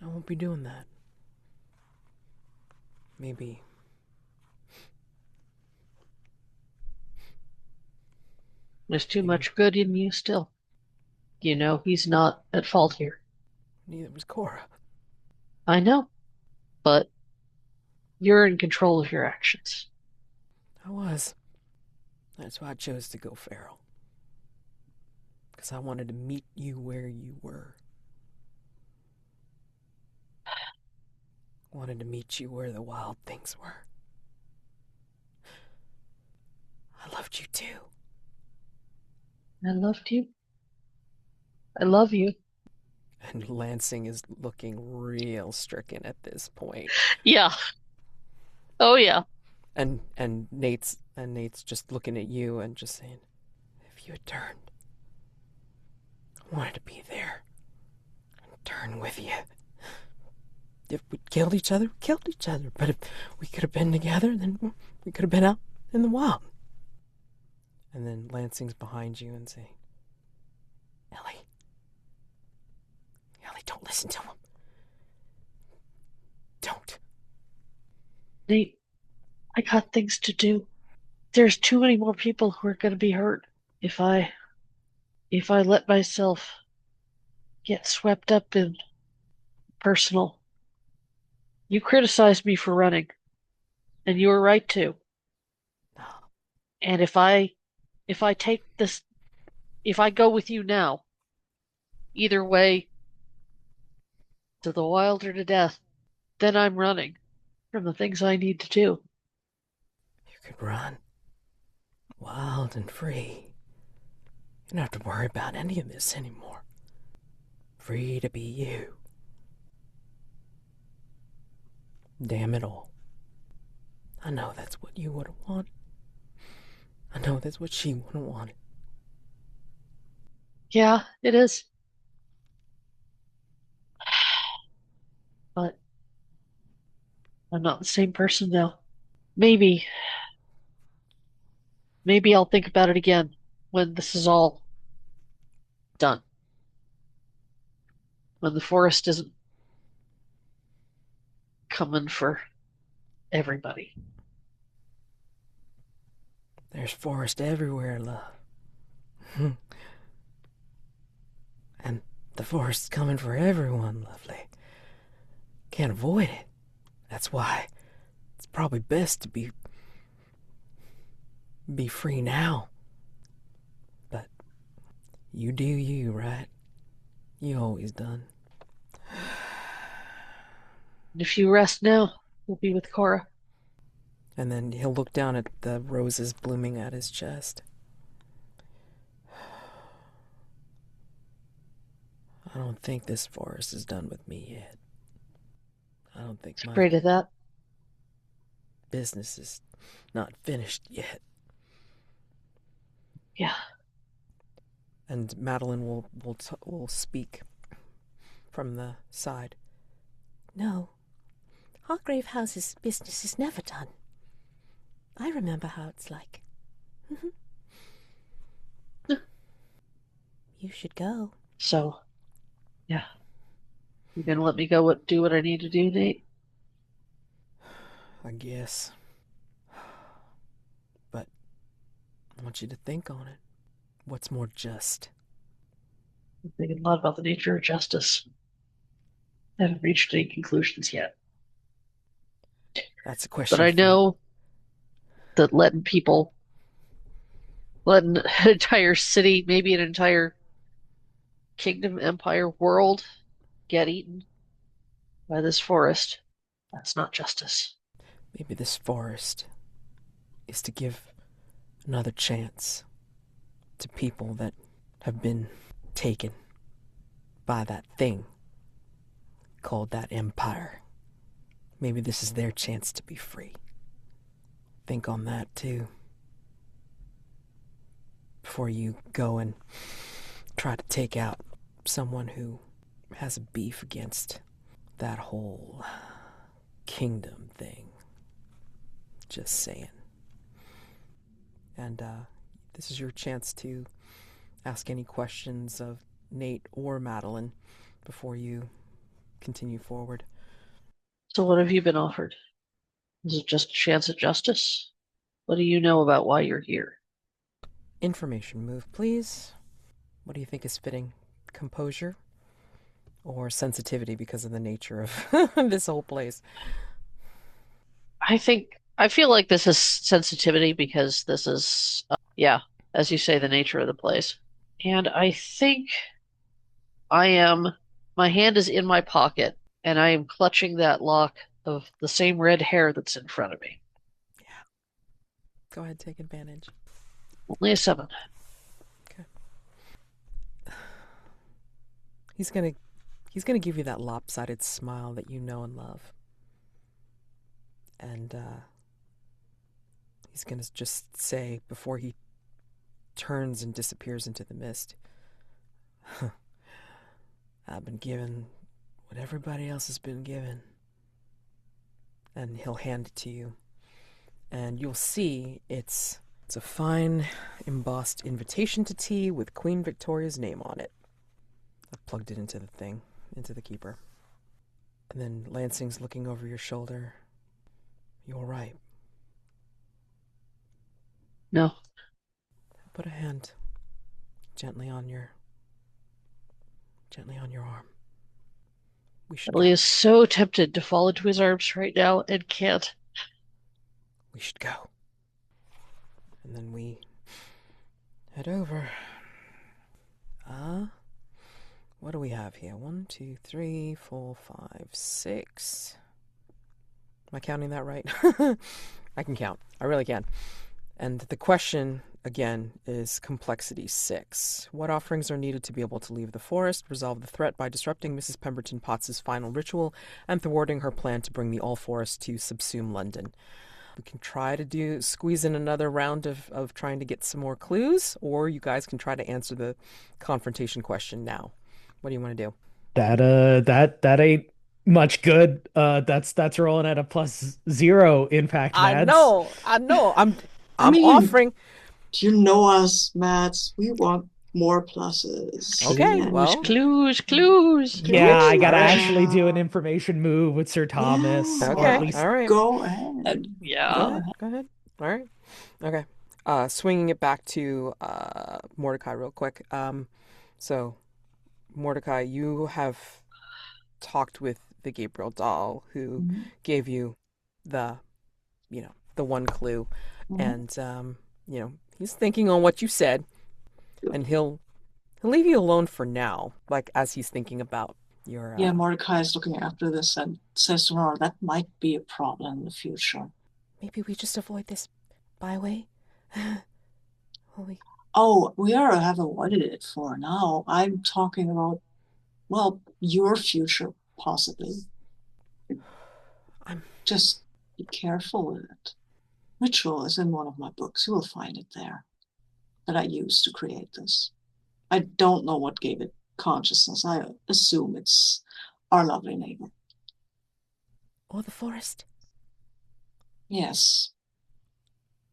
I won't be doing that. maybe There's too much good in you still. You know he's not at fault here. neither was Cora. I know, but you're in control of your actions. I was. That's why I chose to go feral. Because I wanted to meet you where you were. Wanted to meet you where the wild things were. I loved you too. I loved you. I love you. And Lansing is looking real stricken at this point. Yeah. Oh yeah. And Nate's just looking at you and just saying, if you had turned, I wanted to be there and turn with you. If we killed each other, we killed each other. But if we could have been together, then we could have been out in the wild. And then Lansing's behind you and saying, Ellie, don't listen to him. Don't. Nate, I got things to do. There's too many more people who are going to be hurt if I let myself get swept up in personal. You criticized me for running, and you were right to. And if I take this, if I go with you now, either way, to the wild or to death, then I'm running from the things I need to do. You could run wild and free. You don't have to worry about any of this anymore. Free to be you. Damn it all. I know that's what you would have wanted. I know that's what she would have wanted. Yeah, it is. But I'm not the same person now. Maybe I'll think about it again when this is all done. When the forest isn't coming for everybody. There's forest everywhere, love. And the forest's coming for everyone, lovely. Can't avoid it. That's why it's probably best to be free now. But you do you, right? You always done. And if you rest now, we'll be with Cora. And then he'll look down at the roses blooming at his chest. I don't think this forest is done with me yet. I don't think my Afraid of that. business is not finished yet. Yeah. And Madeline will speak from the side. No, Hargrave House's business is never done. I remember how it's like. You should go. So, yeah. You gonna let me go do what I need to do, Nate? I guess. But I want you to think on it. What's more just? I'm thinking a lot about the nature of justice. I haven't reached any conclusions yet. That's a question. But I know that letting an entire city, maybe an entire kingdom, empire, world get eaten by this forest, that's not justice. Maybe this forest is to give another chance to people that have been taken by that thing called that empire. Maybe this is their chance to be free. Think on that too. Before you go and try to take out someone who has a beef against that whole kingdom thing. Just saying. And this is your chance to ask any questions of Nate or Madeline before you continue forward. So what have you been offered? Is it just a chance at justice? What do you know about why you're here? Information move, please. What do you think is fitting? Composure or sensitivity because of the nature of this whole place? I feel like this is sensitivity because this is, yeah, as you say, the nature of the place. And I think my hand is in my pocket and I am clutching that lock of the same red hair that's in front of me. Yeah. Go ahead, take advantage. Only a 7. Okay. He's gonna give you that lopsided smile that you know and love. And he's gonna just say before he turns and disappears into the mist, I've been given what everybody else has been given. And he'll hand it to you. And you'll see it's a fine embossed invitation to tea with Queen Victoria's name on it. I've plugged it into the thing, into the keeper. And then Lansing's looking over your shoulder. You all right? No. Put a hand gently on your arm. We should Ellie go. is so tempted to fall into his arms right now and can't. We should go. And then we head over. What do we have here? 1, 2, 3, 4, 5, 6. Am I counting that right? I can count. I really can. And the question, again, is complexity 6. What offerings are needed to be able to leave the forest, resolve the threat by disrupting Mrs. Pemberton-Potts' final ritual, and thwarting her plan to bring the All-Forest to subsume London? We can try to squeeze in another round of trying to get some more clues, or you guys can try to answer the confrontation question now. What do you want to do? That ain't much good. That's rolling at a +0 impact, Mads. I know. I'm mean, offering. You know us, Mads. We want more pluses. Okay, And well. Clues. Yeah, I gotta Yeah. actually do an information move with Sir Thomas, Yeah. or Okay, at least all right. Go ahead. Yeah. Go ahead. All right. Okay. Swinging it back to Mordecai real quick. So, Mordecai, you have talked with the Gabriel doll who gave you the one clue. And, he's thinking on what you said, and he'll leave you alone for now, like as he's thinking about your... Yeah, Mordecai is looking after this and says to her, that might be a problem in the future. Maybe we just avoid this byway. Oh, we have avoided it for now. I'm talking about, well, your future, possibly. Just be careful with it. Ritual is in one of my books. You will find it there, that I used to create this. I don't know what gave it consciousness. I assume it's our lovely neighbor. Or the forest. Yes.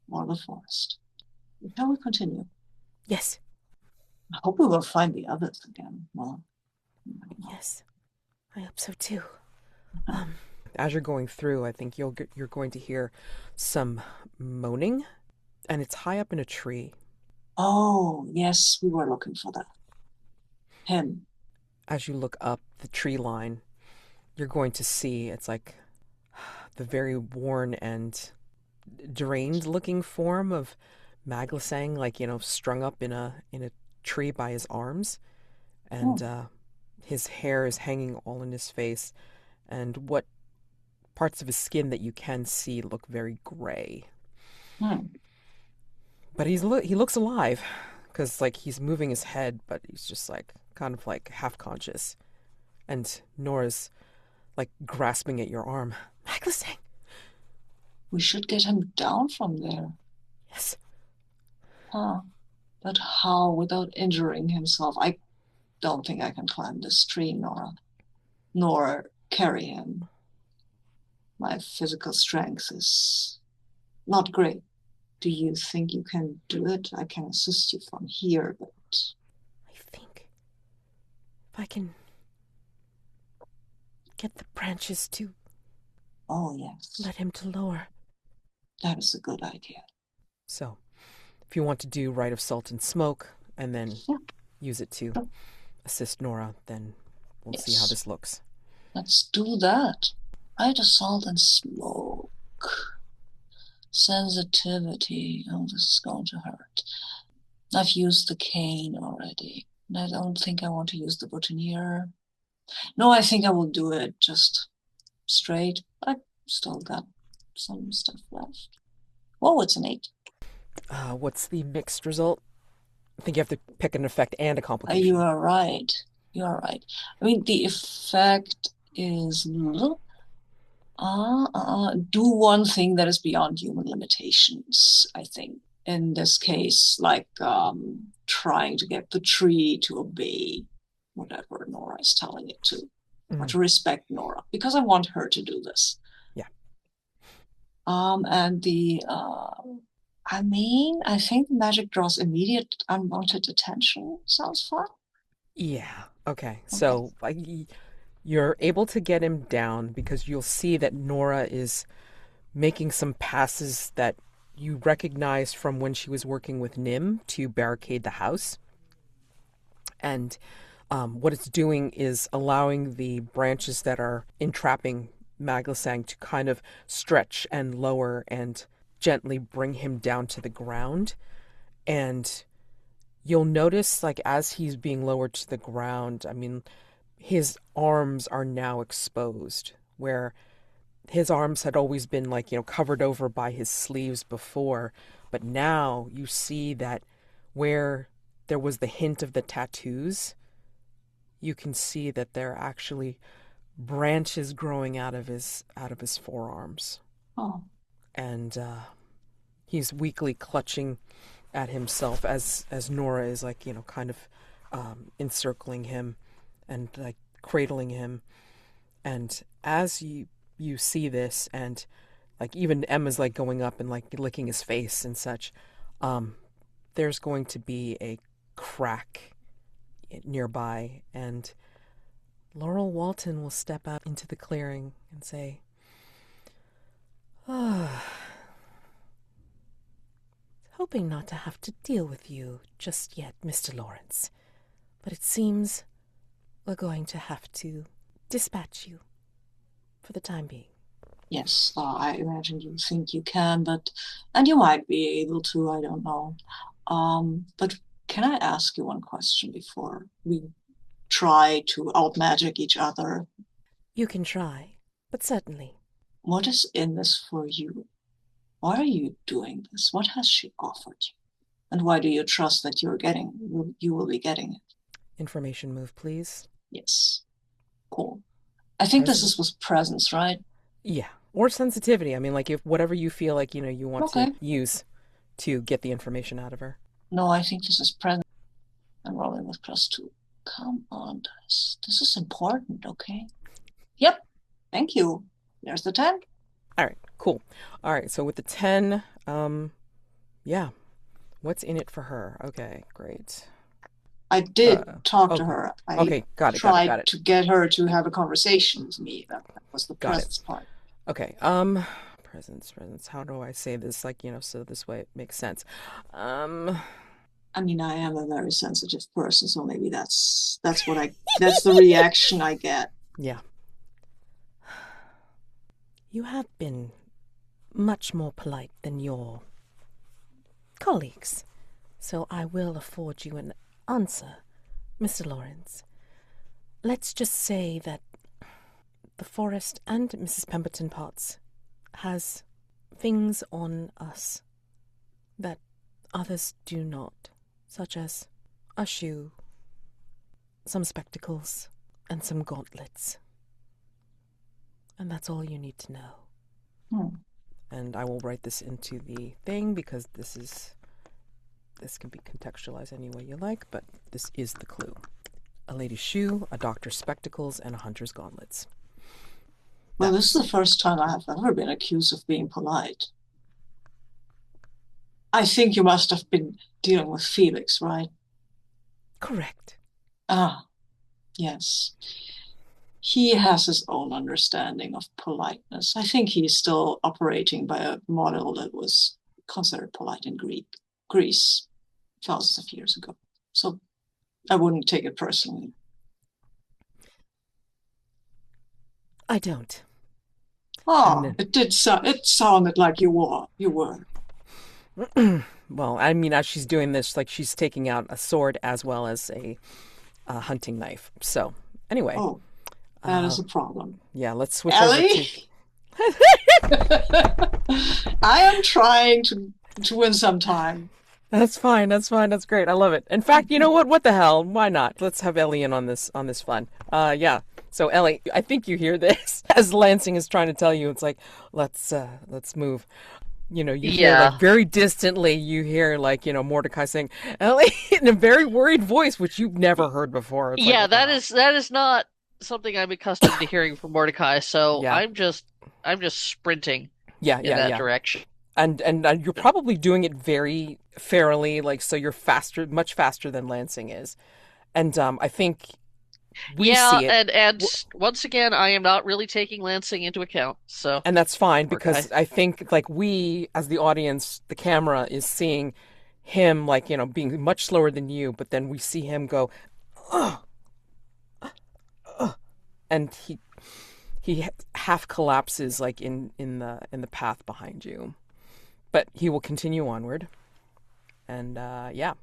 Or the forest. Shall we continue? Yes. I hope we will find the others again. Well, yes. I hope so too. As you're going through, I think you're going to hear some moaning, and it's high up in a tree. Oh, yes, we were looking for that. Him. As you look up the tree line, you're going to see it's like the very worn and drained looking form of Maglasang, like, strung up in a tree by his arms. And his hair is hanging all in his face. And what parts of his skin that you can see look very gray. But he looks alive, because like he's moving his head, but he's just like kind of like half conscious. And Nora's like grasping at your arm. Maglasang! We should get him down from there. Yes. But how without injuring himself? I don't think I can climb this tree, Nora. Nor carry him. My physical strength is not great. Do you think you can do it? I can assist you from here, but... I think if I can get the branches to Oh, yes. Let him to lower. That is a good idea. So, if you want to do Rite of Salt and Smoke and then use it to assist Nora, then we'll see how this looks. Let's do that. Rite of Salt and Smoke. Sensitivity. Oh, this is going to hurt. I've used the cane already. And I don't think I want to use the boutonniere. No, I think I will do it just straight. I still got some stuff left. Whoa, it's an 8. What's the mixed result? I think you have to pick an effect and a complication. You are right. You are right. I mean, the effect is do one thing that is beyond human limitations, I think. In this case, like trying to get the tree to obey whatever Nora is telling it to, or to respect Nora, because I want her to do this. Yeah. And the I think magic draws immediate unwanted attention. Sounds fun. Yeah. Okay. So you're able to get him down because you'll see that Nora is making some passes that you recognize from when she was working with Nim to barricade the house. And what it's doing is allowing the branches that are entrapping Maglasang to kind of stretch and lower and gently bring him down to the ground. And you'll notice, like, as he's being lowered to the ground, I mean, his arms are now exposed, where his arms had always been, like, covered over by his sleeves before. But now you see that where there was the hint of the tattoos, you can see that there are actually branches growing out of his forearms. Oh. And he's weakly clutching at himself as Nora is, like, kind of encircling him and, like, cradling him. And as you see this, and, like, even Emma's, like, going up and, like, licking his face and such, there's going to be a crack nearby, and Laurel Walton will step out into the clearing and say, Hoping not to have to deal with you just yet, Mr. Laurence, but it seems we're going to have to dispatch you for the time being. Yes, I imagine you think you can, and you might be able to, I don't know. But can I ask you one question before we try to outmagic each other? You can try, but certainly. What is in this for you? Why are you doing this? What has she offered you? And why do you trust that you will be getting it? Information move, please. Yes. Cool. I think this was presence, right? Yeah. Or sensitivity. I mean, like, if whatever you feel like, you want to use to get the information out of her. No, I think this is present. I'm rolling with +2. Come on, dice. This is important, okay? Yep. Thank you. There's the 10. All right, cool. All right, so with the 10, yeah. What's in it for her? Okay, great. I did talk to her. I got it. tried to get her to have a conversation with me. That was the presence part. Okay, presence. How do I say this, like, so this way it makes sense? I mean, I am a very sensitive person, so maybe that's the reaction I get. Yeah. You have been much more polite than your colleagues, so I will afford you an answer, Mr. Laurence. Let's just say that the forest and Mrs. Pemberton-Potts has things on us that others do not, such as a shoe, some spectacles, and some gauntlets. And that's all you need to know. And I will write this into the thing because this can be contextualized any way you like, but this is the clue. A lady's shoe, a doctor's spectacles, and a hunter's gauntlets. Well, this is the first time I have ever been accused of being polite. I think you must have been dealing with Felix, right? Correct. Ah, yes. he has his own understanding of politeness. I think he's still operating by a model that was considered polite in Greece thousands of years ago. So I wouldn't take it personally. I don't. Oh, it sounded like you were. Well, I mean, as she's doing this, like she's taking out a sword as well as a hunting knife. So, anyway. Oh, that is a problem. Yeah, let's switch Ellie? over to... I am trying to win some time. That's fine. That's great. I love it. In fact, you know what? What the hell? Why not? Let's have Ellie in on this fun. Yeah. So Ellie, I think you hear this as Lansing is trying to tell you. It's like, let's move. You know, you hear like very distantly. You hear like Mordecai saying, "Ellie," in a very worried voice, which you've never heard before. It's yeah, like, that is not something I'm accustomed to hearing from Mordecai. So Yeah. I'm just sprinting in that direction. And you're probably doing it very fairly, like so you're much faster than Lansing is, and I think we see it. and once again, I am not really taking Lansing into account. So And that's fine because I think like we, as the audience, the camera is seeing him like being much slower than you, but then we see him go, and he half collapses like in the path behind you. But he will continue onward, and yeah.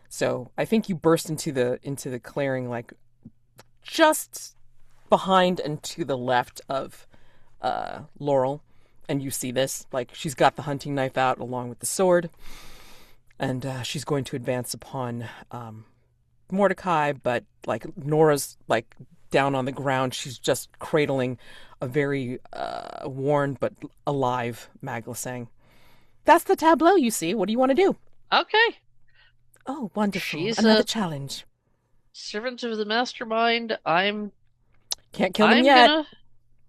So I think you burst into the clearing, like just behind and to the left of Laurel, and you see this. Like she's got the hunting knife out along with the sword, and she's going to advance upon Mordecai. But like Nora's like down on the ground. She's just cradling a very worn but alive Maglasang. That's the tableau, you see. What do you want to do? Okay. Oh, wonderful. She's Another a challenge. servant of the Mastermind. Can't kill him yet.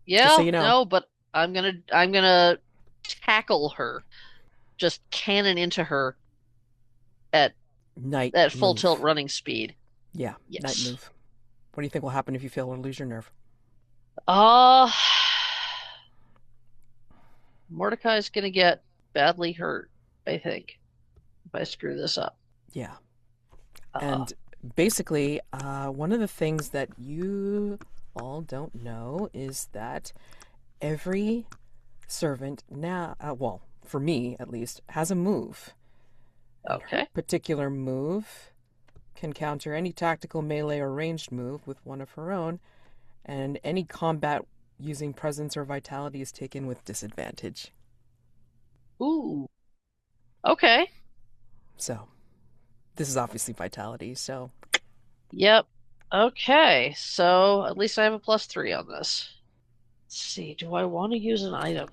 Yeah, so you know. No, but I'm gonna tackle her. Just cannon into her at full tilt running speed. Yeah, yes. Night move. What do you think will happen if you fail or lose your nerve? Mordecai's gonna get badly hurt, I think, if I screw this up. Yeah. And basically, one of the things that you all don't know is that every servant now, well, for me at least, has a move. Okay. Her particular move can counter any tactical melee or ranged move with one of her own, and any combat using presence or vitality is taken with disadvantage. Ooh. Okay. So, this is obviously vitality, so... Yep. Okay, so at least I have a +3 on this. Let's see, do I want to use an item?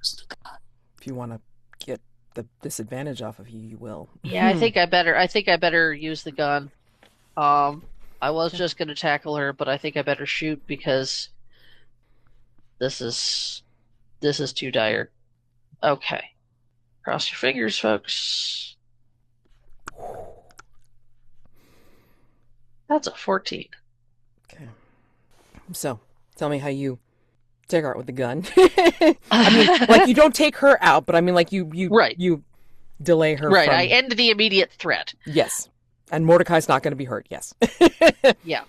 If you want to get the disadvantage off of you, you will. Yeah, I think I better use the gun. I was just gonna tackle her, but I think I better shoot because this is too dire. Okay. Cross your fingers, folks. That's a 14. Okay. So, tell me how you take her out with the gun. I mean, like, you don't take her out, but I mean, like, you delay her Right, from... I end the immediate threat. Yes. And Mordecai's not going to be hurt, yes. Yeah.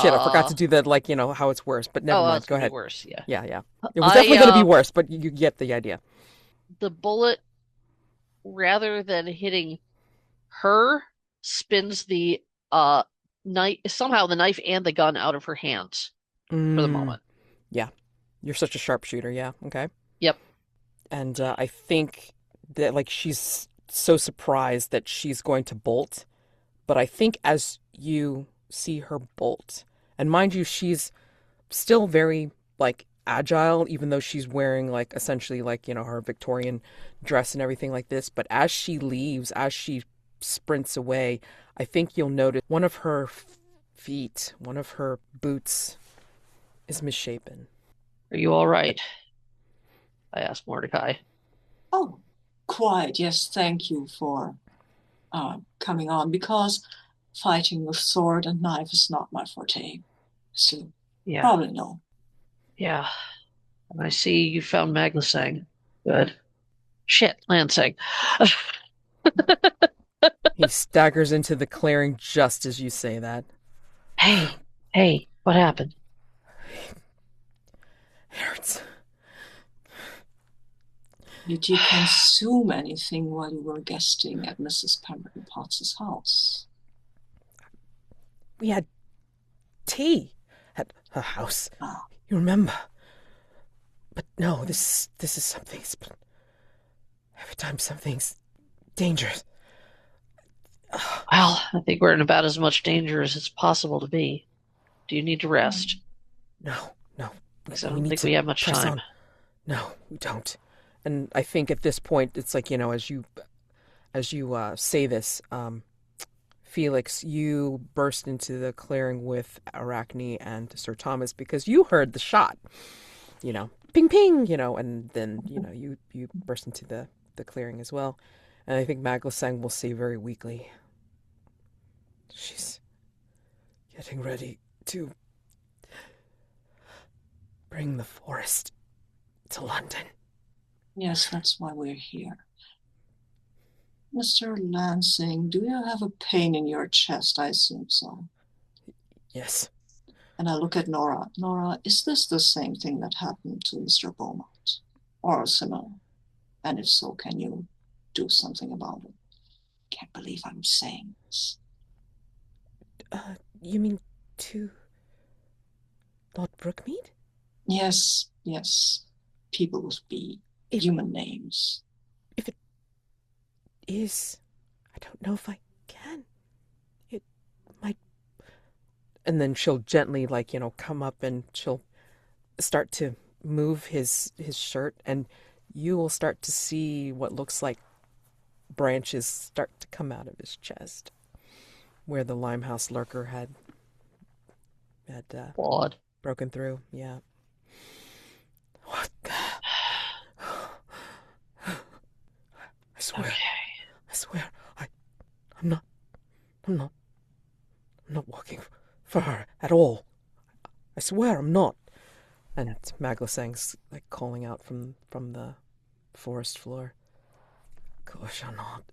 Shit, I forgot to do the, like, how it's worse, but never mind. Go ahead. Worse, yeah. Yeah. It was definitely going to be worse, but you get the idea. The bullet, rather than hitting her, spins the knife, somehow the knife and the gun out of her hands for the moment. Yeah. You're such a sharpshooter, yeah. Okay. Yep. And I think that, like, she's so surprised that she's going to bolt, but I think as you see her bolt, and mind you, she's still very, like, agile, even though she's wearing, like, essentially, like, her Victorian dress and everything like this, but as she leaves, as she sprints away, I think you'll notice one of her feet, one of her boots is misshapen. Are you all right? I asked Mordecai. Oh, quite. Yes, thank you for coming on, because fighting with sword and knife is not my forte. So Yeah. probably no. Yeah. And I see you found Maglasang. Good. Shit, Lansing. He staggers into the clearing just as you say that. Hey, what happened? It hurts. Did you consume anything while you were guesting at Mrs. Pemberton-Potts' house? We had tea at her house. Ah, You remember? But no, this is something. Every time something's dangerous. Well, I think we're in about as much danger as it's possible to be. Do you need to rest? No. Because I don't think we have much time. On. No, we don't. And I think at this point, it's like, as you say this, Felix, you burst into the clearing with Arachne and Sir Thomas because you heard the shot. Ping, ping, and then, you burst into the clearing as well. And I think Maglasang will say very weakly, she's getting ready to bring the forest to London. yes, that's why we're here. Mr. Lansing, do you have a pain in your chest? I assume so. Yes. And I look at Nora. Nora, is this the same thing that happened to Mr. Beaumont? Or similar? And if so, can you do something about it? Can't believe I'm saying this. You mean to Lord Brookmead? Yes. People with human names. If it is, I don't know if I can. It might. And then she'll gently, come up and she'll start to move his shirt, and you will start to see what looks like branches start to come out of his chest, where the Limehouse lurker had broken through. Yeah. What the? I swear, I'm not walking for her at all. I swear I'm not. And Maglasang's calling out from the forest floor. Of course you're not.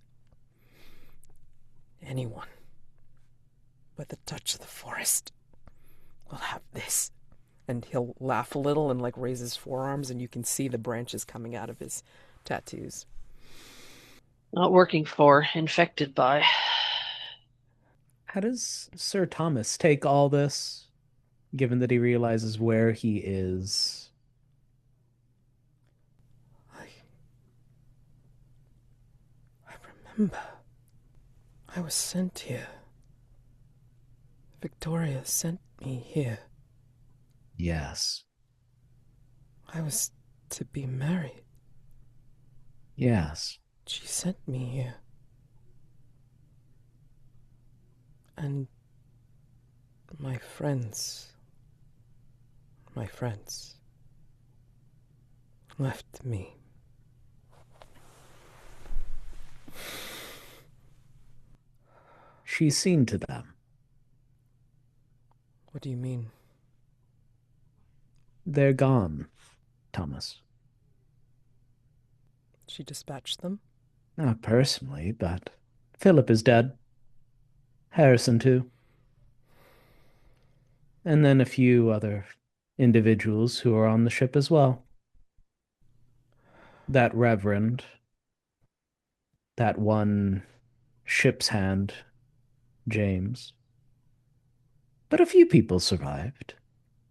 Anyone with a touch of the forest will have this. And he'll laugh a little and raise his forearms, and you can see the branches coming out of his tattoos. Not working for, infected by. How does Sir Thomas take all this, given that he realizes where he is? I remember. I was sent here. Victoria sent me here. Yes. I was to be married. Yes. She sent me here. And my friends left me. She's seen to them. What do you mean? They're gone, Thomas. She dispatched them? Not personally, but Philip is dead. Harrison, too. And then a few other individuals who are on the ship as well. That reverend, that one ship's hand, James. But a few people survived,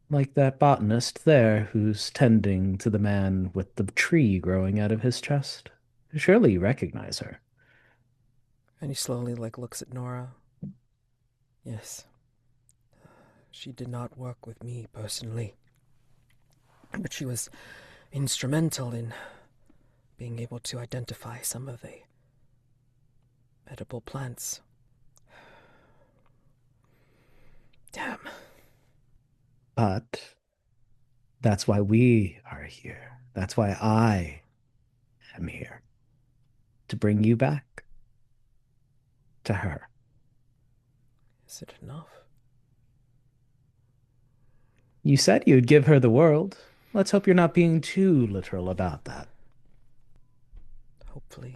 like that botanist there who's tending to the man with the tree growing out of his chest. Surely you recognize her. And he slowly looks at Nora. Yes. She did not work with me personally, but she was instrumental in being able to identify some of the edible plants. Damn. But that's why we are here. That's why I am here. To bring you back to her. Is it enough? You said you'd give her the world. Let's hope you're not being too literal about that. Hopefully.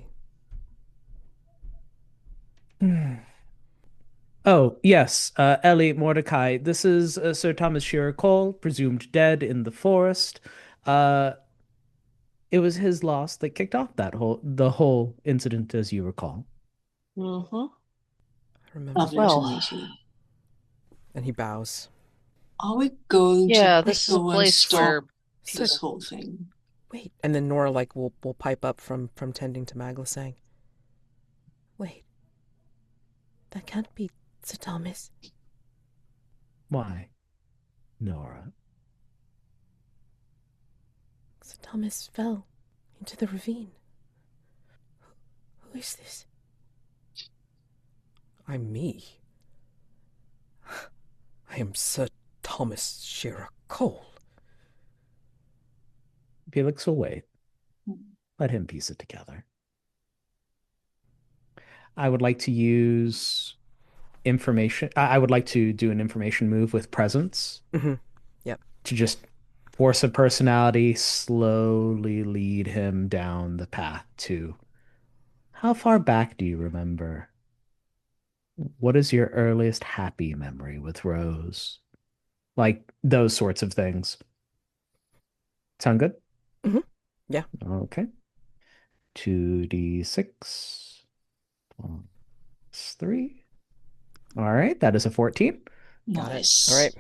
Oh, yes, Ellie, Mordecai. This is Sir Thomas Shearer Cole, presumed dead in the forest. Uh, it was his loss that kicked off the whole incident, as you recall. Mm-hmm. I remember. Lovely to Well, meet you. And he bows. Are we going yeah, to this is a go and place stop where this whole thing? Wait. And then Nora will pipe up from tending to Magla saying, Wait. That can't be Sir Thomas. Why, Nora? Sir Thomas fell into the ravine. Who is this? I'm me. I am Sir Thomas Shearer Cole. Felix will wait. Let him piece it together. I would like to use information. I would like to do an information move with presence Mm-hmm. Yep. to just force a personality, slowly lead him down the path to how far back do you remember? What is your earliest happy memory with Rose? Like those sorts of things. Sound good? Mm-hmm. Yeah. Okay. 2d6 plus 3. All right, that is a 14. Got Nice. it. All right.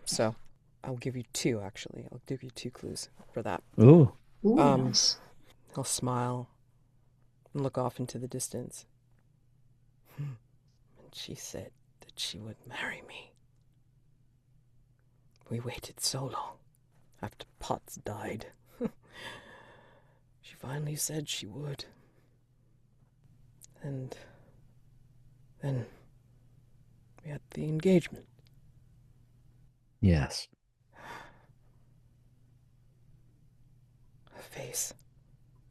So I'll give you 2, actually. I'll give you 2 clues for that. Ooh. Ooh, Um, nice. He'll smile and look off into the distance. And she said that she would marry me. We waited so long after Potts died. She finally said she would. And then we had the engagement. Yes. Her face,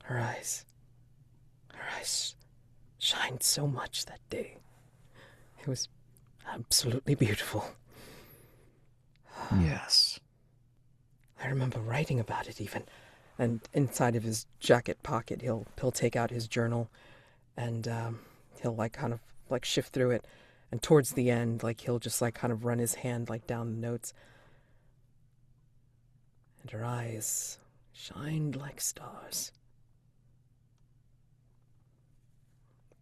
her eyes shined so much that day. It was absolutely beautiful. Yes. I remember writing about it even. And inside of his jacket pocket, he'll take out his journal, and he'll kind of shift through it. And towards the end, he'll just kind of run his hand down the notes. And her eyes shined like stars.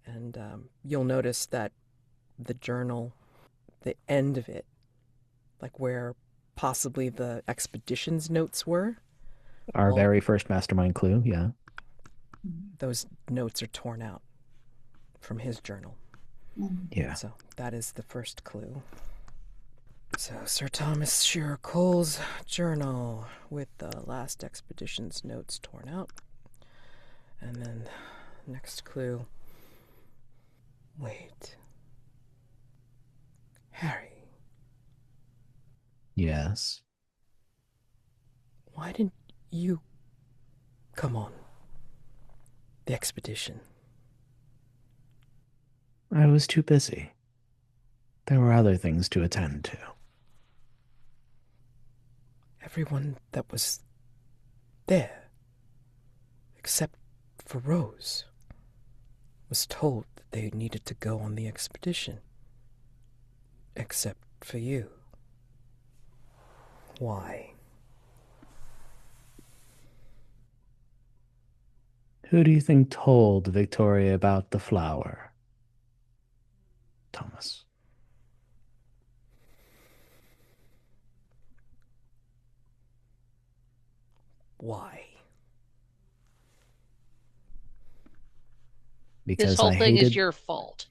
And you'll notice that the journal, the end of it, where possibly the expedition's notes were, Our very first mastermind clue, yeah. those notes are torn out from his journal. Yeah. So that is the first clue. So Sir Thomas Shearer Cole's journal with the last expedition's notes torn out. And then next clue. Wait. Harry, Yes. why didn't you come on the expedition? I was too busy. There were other things to attend to. Everyone that was there, except for Rose, was told that they needed to go on the expedition. Except for you. Why? Who do you think told Victoria about the flower? Thomas. Why? Because this whole I thing is hated your fault.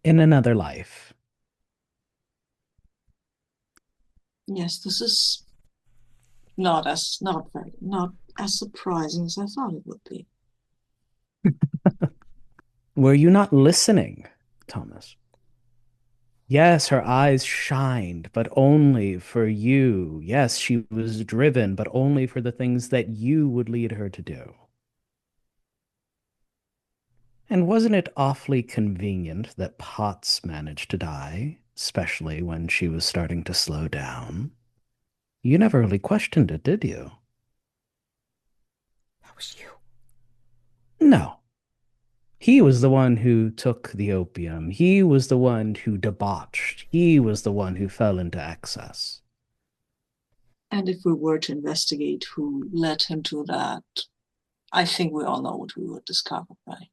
in another life. Yes, this is not as surprising as I thought it would be. Were you not listening, Thomas? Yes, her eyes shined, but only for you. Yes, she was driven, but only for the things that you would lead her to do. And wasn't it awfully convenient that Potts managed to die especially when she was starting to slow down. You never really questioned it, did you? That was you. No. He was the one who took the opium. He was the one who debauched. He was the one who fell into excess. And if we were to investigate who led him to that, I think we all know what we would discover, right?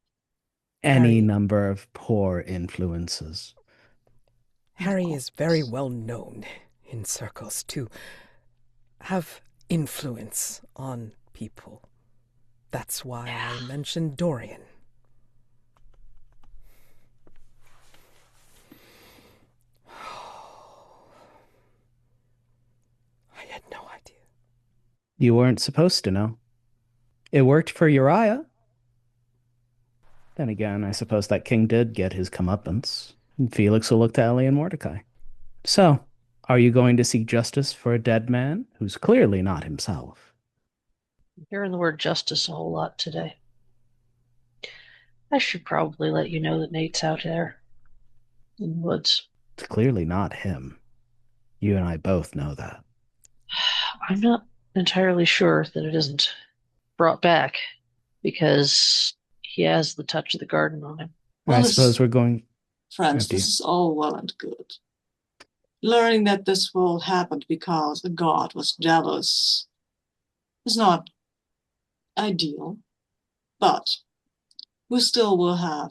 Any Harry. number of poor influences. Harry is very well known in circles to have influence on people. That's why I mentioned Dorian. I had no idea. You weren't supposed to know. It worked for Uriah. Then again, I suppose that king did get his comeuppance. And Felix will look to Ellie and Mordecai. So, are you going to seek justice for a dead man who's clearly not himself? I'm hearing the word justice a whole lot today. I should probably let you know that Nate's out there in the woods. It's clearly not him. You and I both know that. I'm not entirely sure that it isn't brought back because he has the touch of the garden on him. Well, I suppose we're going... Friends, Empty. this is all well and good. Learning that this all happened because a god was jealous is not ideal, but we still will have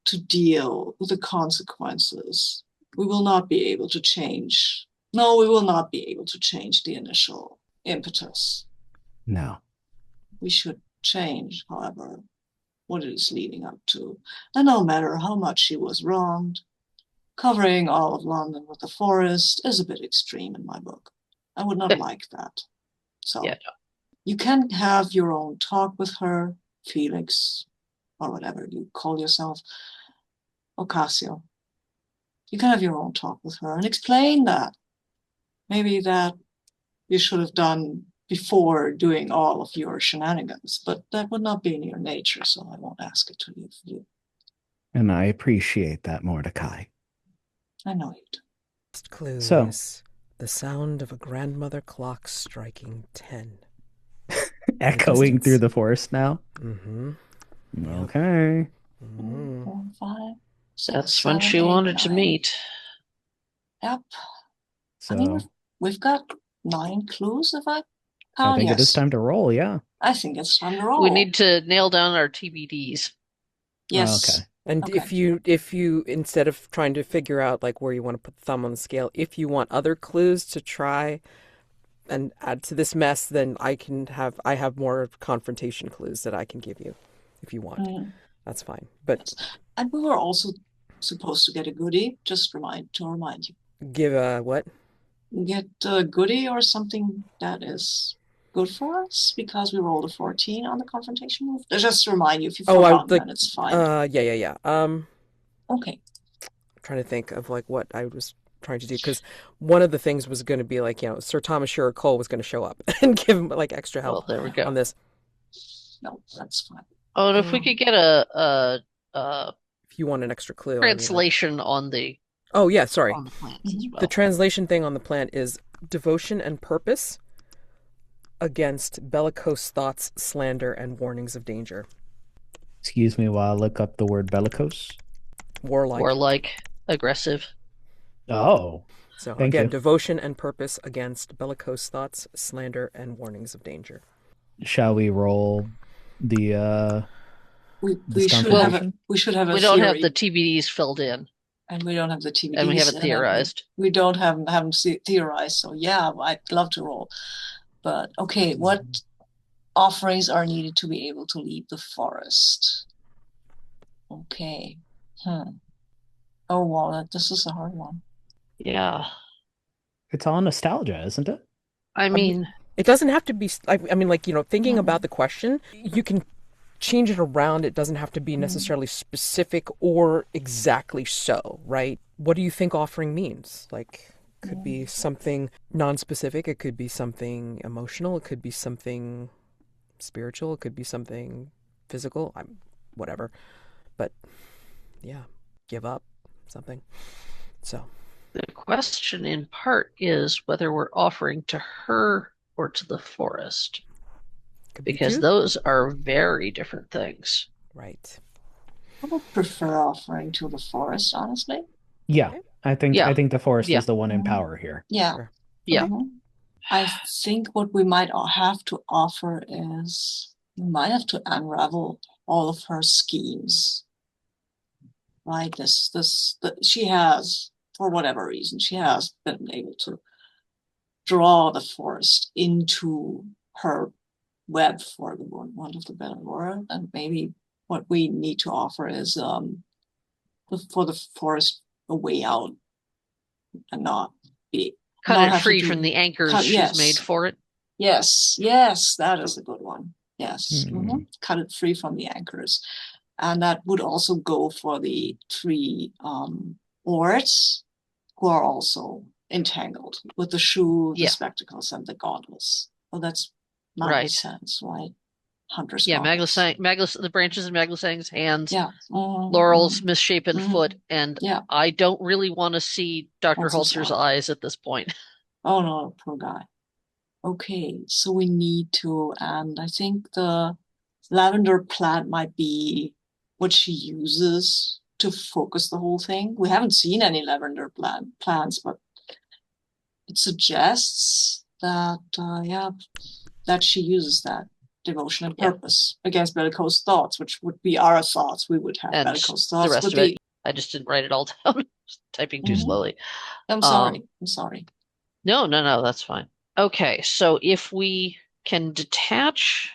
to deal with the consequences. We will not be able to change. No, we will not be able to change the initial impetus. No. We should change, however, what it is leading up to. And no matter how much she was wronged, covering all of London with the forest is a bit extreme in my book. I would not like that. So Yeah. you can have your own talk with her, Felix, or whatever you call yourself, Ocasio. You can have your own talk with her and explain that. Maybe that you should have done before doing all of your shenanigans, but that would not be in your nature, so I won't ask it to you. And I appreciate that, Mordecai. I know you do. Next clue So- is the sound of a grandmother clock striking 10. Echoing distance. through the forest now? Mm-hmm. Okay. Mm-hmm. 4, 5, 6, That's when 7, she 8, wanted to 9. meet. Yep. So, I mean, we've got 9 clues if I I count. think it is Yes. time to roll, yeah. I think it's time to roll. We need to nail down our TBDs. Yes. Okay. And Okay. if you instead of trying to figure out like where you want to put the thumb on the scale, if you want other clues to try and add to this mess, then I have more confrontation clues that I can give you if you want. Mm. That's fine. But And we were also supposed to get a goodie, just to remind you. give a what? Get a goodie or something that is good for us because we rolled a 14 on the confrontation move. Just to remind you, if you forgot, then it's fine. Yeah. Okay. I'm trying to think of like what I was trying to do, because one of the things was going to be like, Sir Thomas Sherwood Cole was going to show up and give him like extra Well, help there we go. on this. No, that's fine. Oh, and if we could get a If you want an extra clue. translation on the Oh yeah, sorry. on the plants as well. The translation thing on the plant is devotion and purpose against bellicose thoughts, slander, and warnings of danger. Excuse me while I look up the word bellicose. Warlike. Aggressive. Oh. So Thank again, you. devotion and purpose against bellicose thoughts, slander, and warnings of danger. Shall we roll the We This should confrontation? have a We don't have theory, the TBDs filled in, and we don't have the TBDs, and we haven't theorized. We don't haven't theorized. So yeah, I'd love to roll. But okay, what offerings are needed to be able to leave the forest? Okay. Oh wow, this is a hard one. Yeah. It's all nostalgia, isn't it? I mean, It doesn't have to be, I mean, like, thinking Mhm. about the question, you can change it around. It doesn't have to be necessarily specific or exactly so, right? What do you think offering means? Like, could be something non-specific. It could be something emotional. It could be something spiritual. It could be something physical. Whatever. But yeah, give up something. So The question in part is whether we're offering to her or to the forest, Could be because two. those are very different things. Right. I would prefer offering to the forest, honestly. Yeah, Okay. I Yeah. think the forest Yeah. is the one in Mhm. power here. Yeah. Sure. Yeah. Mhm. I think what we might have to offer is we might have to unravel all of her schemes. Right? She has, for whatever reason, she has been able to draw the forest into her web, for the want of the better word. And maybe what we need to offer is for the forest a way out and not Cut it have to free from the anchors she's made yes, for it. yes, that is a good one. Yes. Hmm. Cut it free from the anchors. And that would also go for the three orts who are also entangled with the shoe, the Yeah. spectacles, and the gauntlets. Well, that's not Right. makes sense, right? Hunter's Yeah, gauntlets. the branches in Maglasang's hands, Yeah. Laurel's misshapen foot, and Yeah. I don't really want to see Dr. Holtz's Holzer's eye. eyes at this point. Oh no, poor guy. Okay, so we need to, and I think the lavender plant might be what she uses to focus the whole thing. We haven't seen any lavender plants, but it suggests that that she uses that devotion and Yeah. purpose against bellicose thoughts, which would be our thoughts. We would have And bellicose the thoughts. rest Would of it, be. I just didn't write it all down. Typing too Mhm. slowly. I'm sorry. I'm sorry. No, that's fine. Okay, so if we can detach,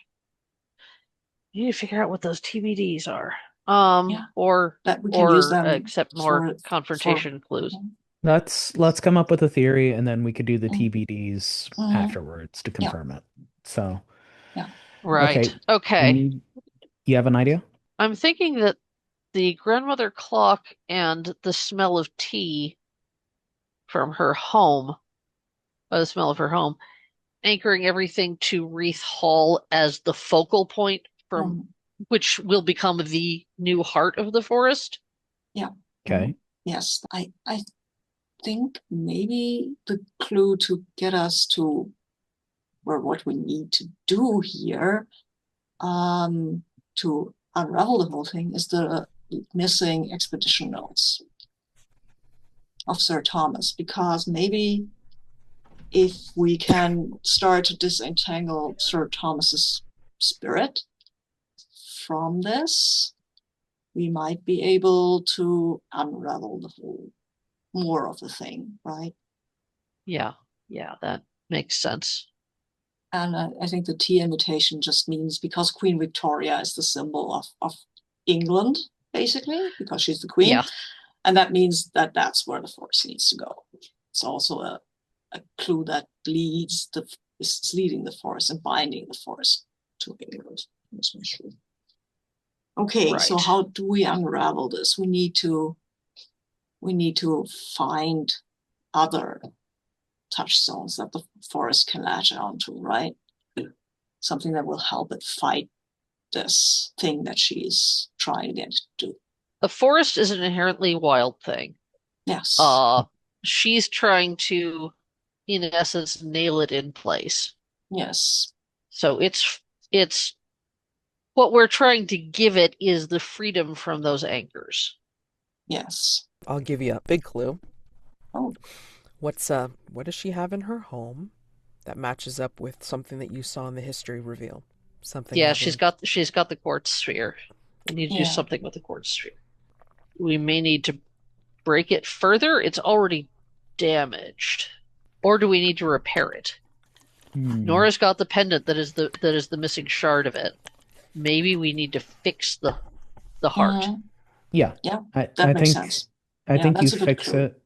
you need to figure out what those TBDs are. Yeah. Or That we can use them accept more for confrontation clues. Let's come up with a theory, and then we could do the Mhm. TBDs Mhm. afterwards to confirm it. So, Right. when Okay. you have an idea? I'm thinking that the grandmother clock and the smell of tea from her home, or the smell of her home, anchoring everything to Wreath Hall as the focal point from Mhm. which will become the new heart of the forest. Yeah. Okay. Yes, I think maybe the clue to get us to what we need to do here, to unravel the whole thing, is the missing expedition notes of Sir Thomas, because maybe if we can start to disentangle Sir Thomas's spirit from this, we might be able to unravel the whole more of the thing, right? Yeah, that makes sense. And I think the tea imitation just means because Queen Victoria is the symbol of England, basically, because she's the queen. Yeah. And that means that that's where the forest needs to go. It's also a clue that is leading the forest and binding the forest to England. Okay, so Right. how do we unravel this? We need to find other touchstones that the forest can latch onto, right? Something that will help it fight this thing that she's trying to get to do. The forest is an inherently wild thing. Yes. She's trying to, in essence, nail it in place. Yes. So it's what we're trying to give it is the freedom from those anchors. Yes. I'll give you a big clue. Oh. What does she have in her home that matches up with something that you saw in the history reveal? Something Yeah, having... she's got the quartz sphere. We need to do something with the quartz sphere. We may need to break it further. It's already damaged. Or do we need to repair it? Nora's got the pendant that is the missing shard of it. Maybe we need to fix the heart. Yeah. That makes sense. I think you fix it.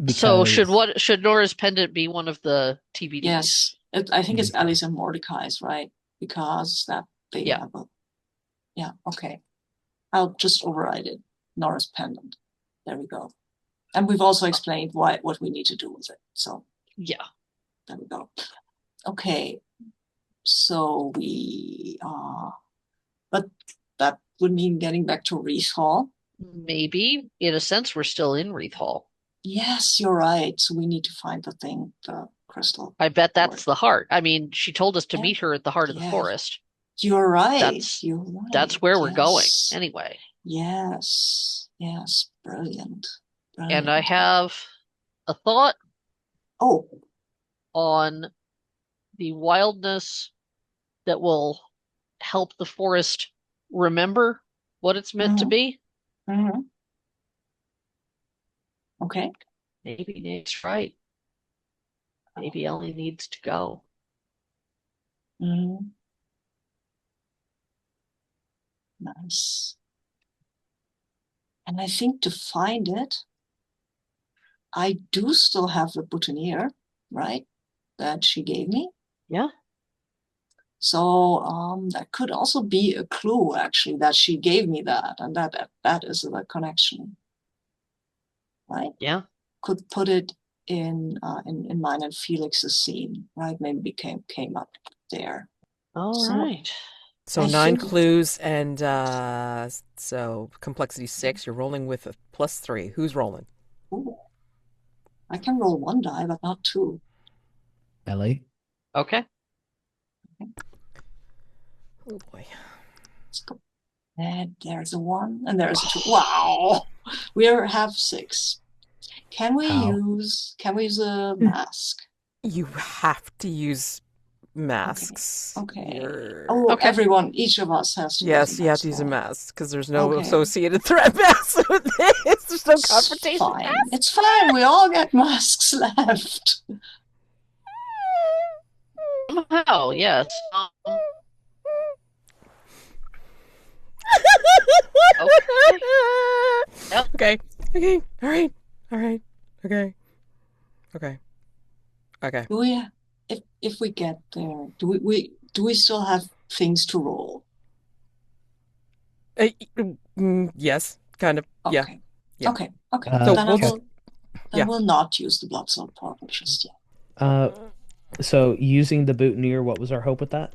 So Because should Nora's pendant be one of the TBDs? Yes, I think it's Ellie's and Mordecai's, right? Because that they have a. Yeah. Okay. I'll just override it. Nora's pendant. There we go. And we've also explained what we need to do with it. So yeah, there we go. Okay. So but that would mean getting back to Wreath Hall. maybe in a sense we're still in Wreath Hall. Yes, you're right. So we need to find the crystal. I bet that's Thwart. the heart. I mean, she told us to Yeah. meet her at the heart of the Yeah. forest. You're right. That's You're right. That's where we're going, Yes. anyway. Yes. Yes. Brilliant. And I Brilliant. have a thought Oh, on the wildness that will help the forest remember what it's meant to be. mhm. Okay. Maybe Nate's right. Maybe Ellie needs to go. Mhm. Nice. And I think to find it, I do still have the boutonniere, right? That she gave me. Yeah. So that could also be a clue, actually, that she gave me that, and that is the connection, right? Yeah. Could put it in mine and Felix's scene, right? Maybe came up there. All right. So I 9 think- clues, and so complexity 6. You're rolling with a +3. Who's rolling? Ooh. I can roll 1 die, but not 2. Ellie? Okay. Oh boy. Let's go. And there's a 1, and there's a 2. Wow, we have 6. Can we How? use a mask? You have to use masks. Okay. You're- Oh, Okay. everyone, each of us has to Yes, use a you have mask. to use a right? mask because there's no Okay. associated threat mask with this. There's no It's confrontation fine. mask. It's fine. We all get masks left. Somehow, yes. Yep. Okay. Okay. All right. All right. Okay. Okay. Okay. Do we, if we get there, do we still have things to roll? Yes, kind of. Okay. Yeah. Yeah. Okay. So Then we'll- I yeah. will not use the blood cell portal just yet. So using the boutonniere, what was our hope with that?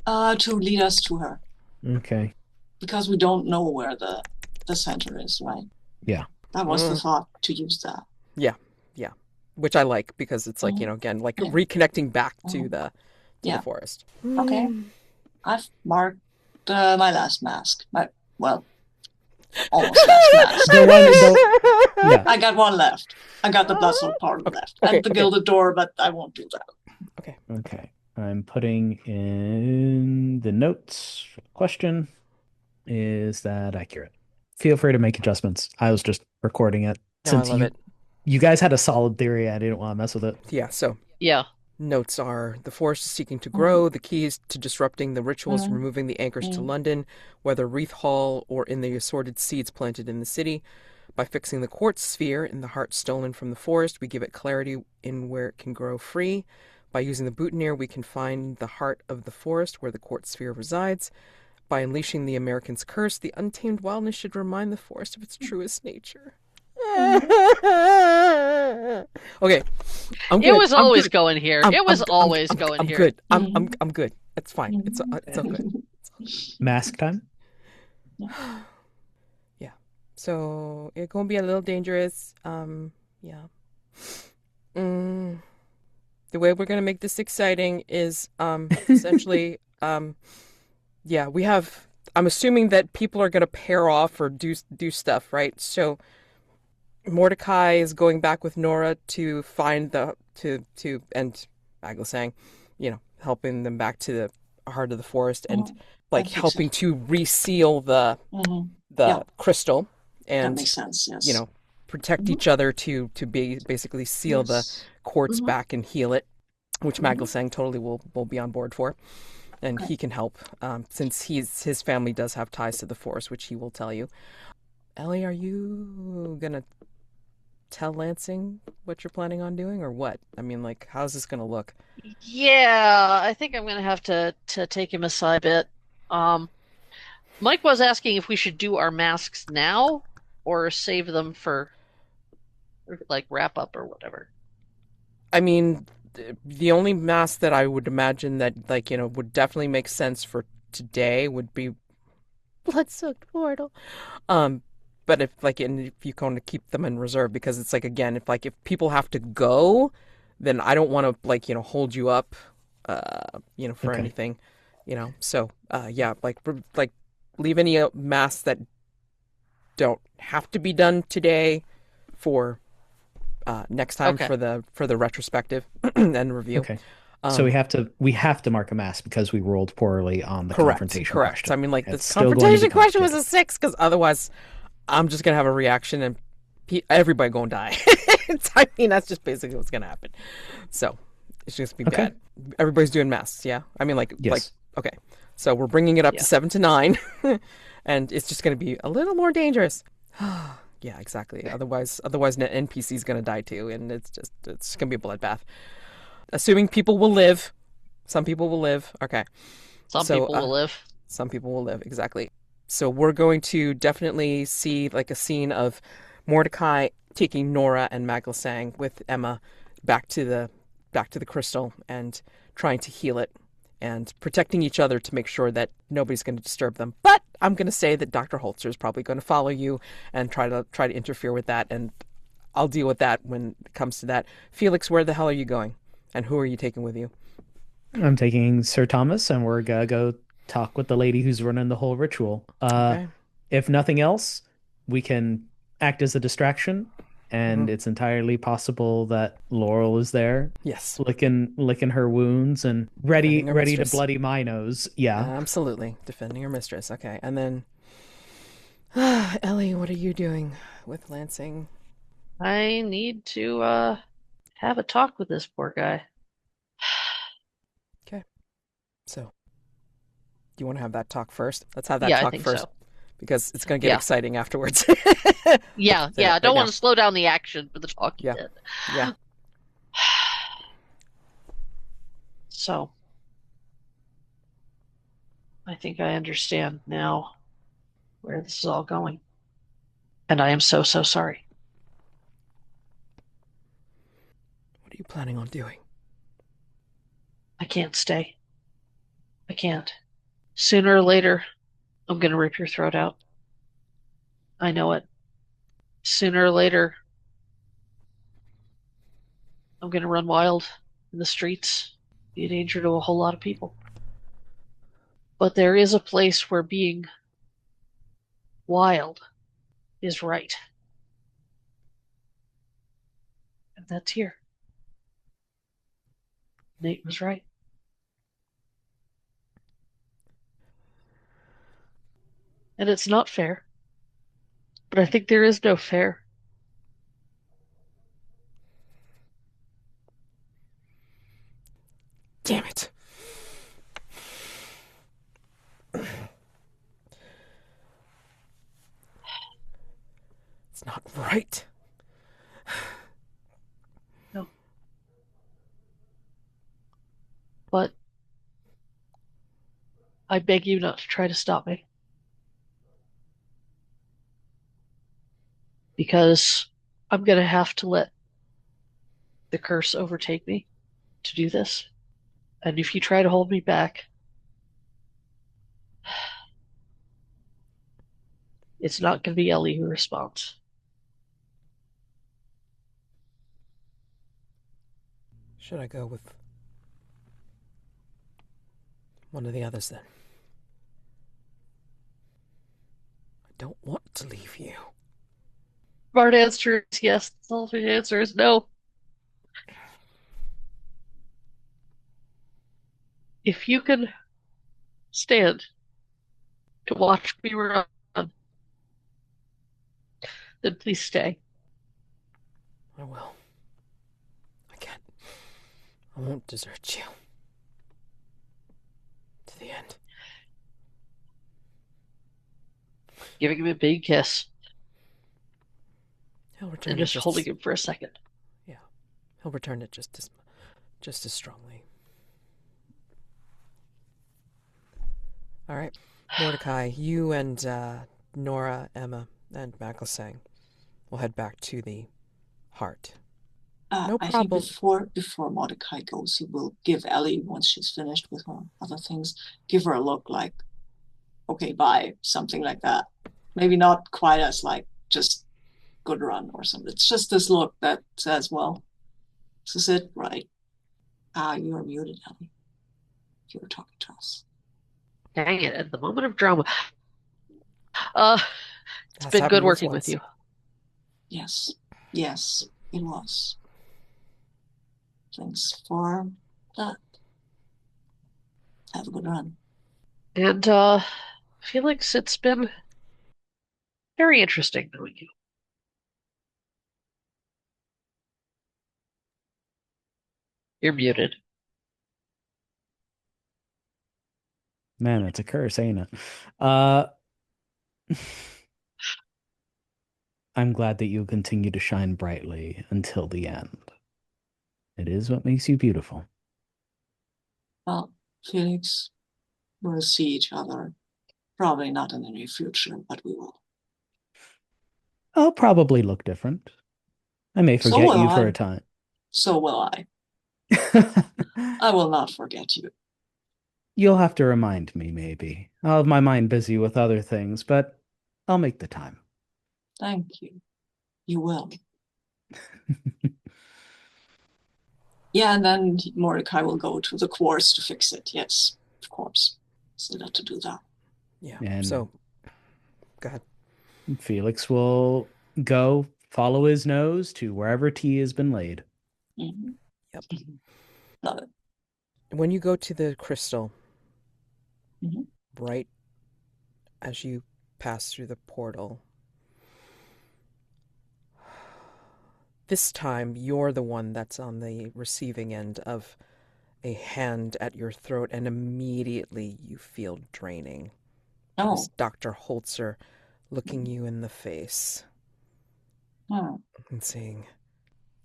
To lead us to her, Okay. because we don't know where the center is, right? Yeah. That was the thought, to use that. Which I like because it's like, again, like Yeah. reconnecting back to the Yeah. forest. Okay. I've marked my last mask. Almost last mask. Yeah. I got 1 left. I got the blood cell portal left. Okay, And the okay. gilded door, but I won't do that. Okay. I'm putting in the notes. Question. Is that accurate? Feel free to make adjustments. I was just recording it. No, I love it. You guys had a solid theory. I didn't want to mess with it. Yeah, so Yeah. notes are: the forest is seeking to grow, the keys to disrupting the rituals, Mhm. removing the anchors to London, whether Wreath Hall or in the assorted seeds planted in the city. By fixing the quartz sphere in the heart stolen from the forest, we give it clarity in where it can grow free. By using the boutonniere, we can find the heart of the forest where the quartz sphere resides. By unleashing the American's curse, the untamed wildness should remind the forest of its truest nature. Okay, I'm good. It was I'm always good. going here. I'm- It was I'm- always I'm- going I'm here. good. I'm good. It's fine. It's all good. Mask time? Yeah. So it's gonna be a little dangerous. Yeah. The way we're gonna make this exciting is essentially yeah, we have. I'm assuming that people are gonna pair off or do stuff, right? So Mordecai is going back with Nora to find the and Agla saying, helping them back to the heart of the forest and like think so. helping to reseal the Yeah. crystal That and makes sense, yes. protect each other to be basically seal the Yes. quartz back and heal it, which Madelancholy totally will be on board for, and Okay. he can help since his family does have ties to the forest, which he will tell you. Ellie, are you gonna tell Lansing what you're planning on doing, or what? I mean, like, how's this gonna look? Yeah, I think I'm gonna have to take him aside a bit. Mike was asking if we should do our masks now or save them for like wrap up or whatever. I mean, the only mask that I would imagine that would definitely make sense for today would be blood-soaked portal. but if you kind of keep them in reserve, because it's like, again, if people have to go, then I don't want to hold you up, for Okay. anything, So yeah, leave any masks that don't have to be done today for next time Okay. for the retrospective and review. Okay. So we have to mark a mass because we rolled poorly on the confrontation Correct. question. I mean, like, It's this still going to be confrontation question was complicated. a 6, because otherwise I'm just gonna have a reaction and everybody gonna die. I mean, that's just basically what's gonna happen. So it's just gonna be Okay. bad. Everybody's doing masks, yeah. I mean, Yes. okay. So we're bringing it up Yeah. to 7 to 9, and it's just gonna be a little more dangerous. Yeah, exactly. Otherwise, an NPC is gonna die too, and it's gonna be a bloodbath. Assuming people will live. Some people will live. Okay. Some So, people will live. Some people will live, exactly. So we're going to definitely see like a scene of Mordecai taking Nora and Maglasang with Emma back to the crystal and trying to heal it and protecting each other to make sure that nobody's going to disturb them. But I'm going to say that Dr. Holzer is probably going to follow you and try to interfere with that, and I'll deal with that when it comes to that. Felix, where the hell are you going? And who are you taking with you? I'm taking Sir Thomas, and we're gonna go talk with the lady who's running the whole ritual. Okay. If nothing else, we can act as a distraction, and Mhm. it's entirely possible that Laurel is there, Yes. licking her wounds and Defending her ready to mistress. bloody my nose. Yeah. Absolutely. Defending her mistress. Okay. And then, Ellie, what are you doing with Lansing? I need to have a talk with this poor guy. Okay. So, do you want to have that talk first? Let's have that Yeah, I talk think first, so. because it's going to get Yeah. exciting afterwards. Yeah, Say that I right don't now. want to slow down the action for the talking Yeah. dead. Yeah. So, I think I understand now where this is all going. And I am so, so sorry. What are you planning on doing? I can't stay. I can't. Sooner or later, I'm going to rip your throat out. I know it. Sooner or later, I'm going to run wild in the streets, be a danger to a whole lot of people. But there is a place where being wild is right. And that's here. Nate was right. And it's not fair. But I think there is no fair. Damn it. It's not right. No. But I beg you not to try to stop me. Because I'm going to have to let the curse overtake me to do this. And if you try to hold me back, it's not going to be Ellie who responds. Should I go with one of the others then? I don't want to leave you. Smart answer is yes. The selfish answer is no. If you can stand to watch me run, then please stay. I will. I can't. I won't desert you. To the end. Giving him a big kiss He'll return and it just holding him for a second. Yeah. He'll return it just as strongly. All right. Mordecai, you and Nora, Emma, and Maglasang will head back to the heart. No I think problem. before Mordecai goes, he will give Ellie, once she's finished with her other things, give her a look like, okay, bye, something like that. Maybe not quite as like just good run or something. It's just this look that says, well, this is it, right? You are muted, Ellie. If you were talking to us. Dang it, at the moment of drama. It's That's been good happened working once. with you. Yes, it was. Thanks for that. Have a good run. And Felix, it's been very interesting knowing you. You're muted. Man, that's a curse, ain't it? Uh, I'm glad that you continue to shine brightly until the end. It is what makes you beautiful. Well, Felix, we'll see each other. Probably not in the near future, but we will. I'll probably look different. I may So forget will you for I. a time. So will I. I will not forget you. You'll have to remind me, maybe. I'll have my mind busy with other things, but I'll make the time. Thank you. You will. Yeah, and then Mordecai will go to the quartz to fix it. Yes, of course. So got to do that. Yeah. And So, go ahead. Felix will go follow his nose to wherever tea has been laid. Mm-hmm. Yep. Love it. When you go to the crystal, Mhm. right as you pass through the portal, this time you're the one that's on the receiving end of a hand at your throat, and immediately you feel draining. Oh. It's Dr. Holzer looking you in the face Oh. and saying,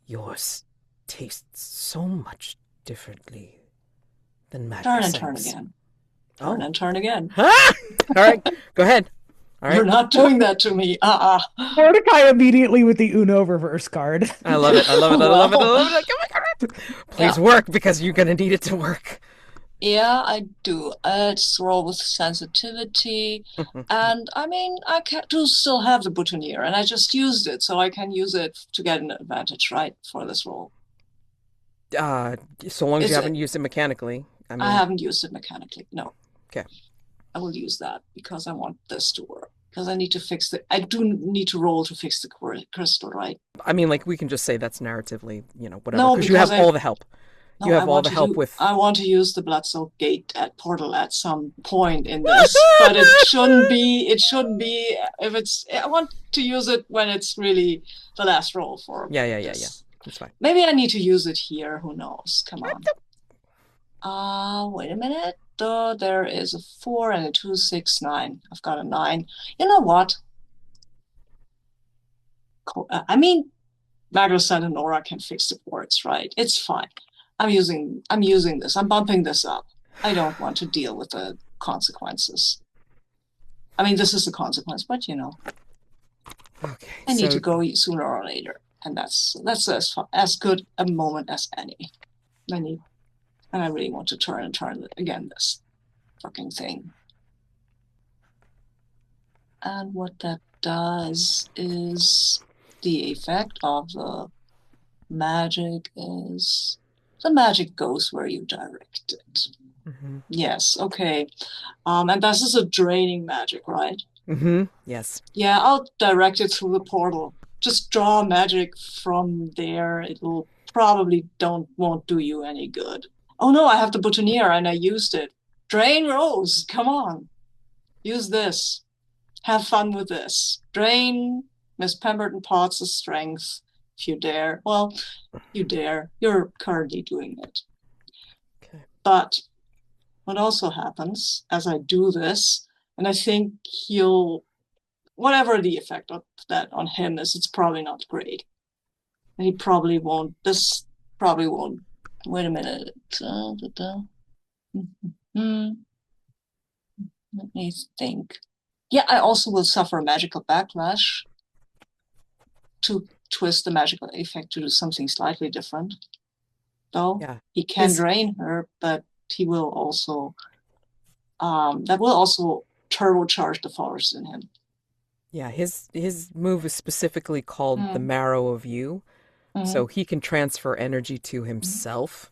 yours tastes so much differently than Turn and Madelancholy's. turn again. Turn and turn again. Ah! All right, go ahead. All right. You're not doing that to me. Mordecai immediately with the Uno reverse card. I love it. I love it. I love it. I love it. Oh my God. Please Yeah. work, because you're going to need it to work. Yeah, I do. It's roll with sensitivity. And I mean, I do still have the boutonniere, and I just used it, so I can use it to get an advantage, right, for this roll. So long as you haven't used it mechanically. I haven't used it mechanically, no. Okay. I will use that because I want this to work. Because I need to fix I do need to roll to fix the crystal, right? I mean, like, we can just say that's narratively, whatever. No, because you have all the help. No, you have all the help with. I want to use the blood-soaked gate portal at some point in this, but it shouldn't be. It shouldn't be if it's. I want to use it when it's really the last roll for. Yeah. That's fine. Maybe I need to use it here. Who knows? Come on. Wait a minute. There is a 4 and a 2, 6, 9. I've got a 9. You know what? I mean, Madeline and Nora can fix the ports, right? It's fine. I'm using this. I'm bumping this up. I don't want to deal with the consequences. I mean, this is the consequence, but Okay. I need to go sooner or later, and that's as good a moment as any. And I really want to turn again this fucking thing. And what that does is the effect of the magic is the magic goes where you direct it. Mm-hmm. Yes, okay. And this is a draining magic, right? Mm-hmm. Yes. Yeah, I'll direct it through the portal. Just draw magic from there. It will probably won't do you any good. Oh no, I have the boutonniere and I used it. Drain Rose, come on. Use this. Have fun with this. Drain Miss Pemberton-Potts' strength, if you dare. Well, you dare. You're currently doing it. Okay. But what also happens as I do this, and I think whatever the effect of that on him is, it's probably not great. And he probably won't, wait a minute. Let me think. Yeah, I also will suffer a magical backlash to twist the magical effect to do something slightly different. Though he can drain her, but he will also that will also turbocharge the force in him. Yeah, his move is specifically called the marrow of you, so he can transfer energy to himself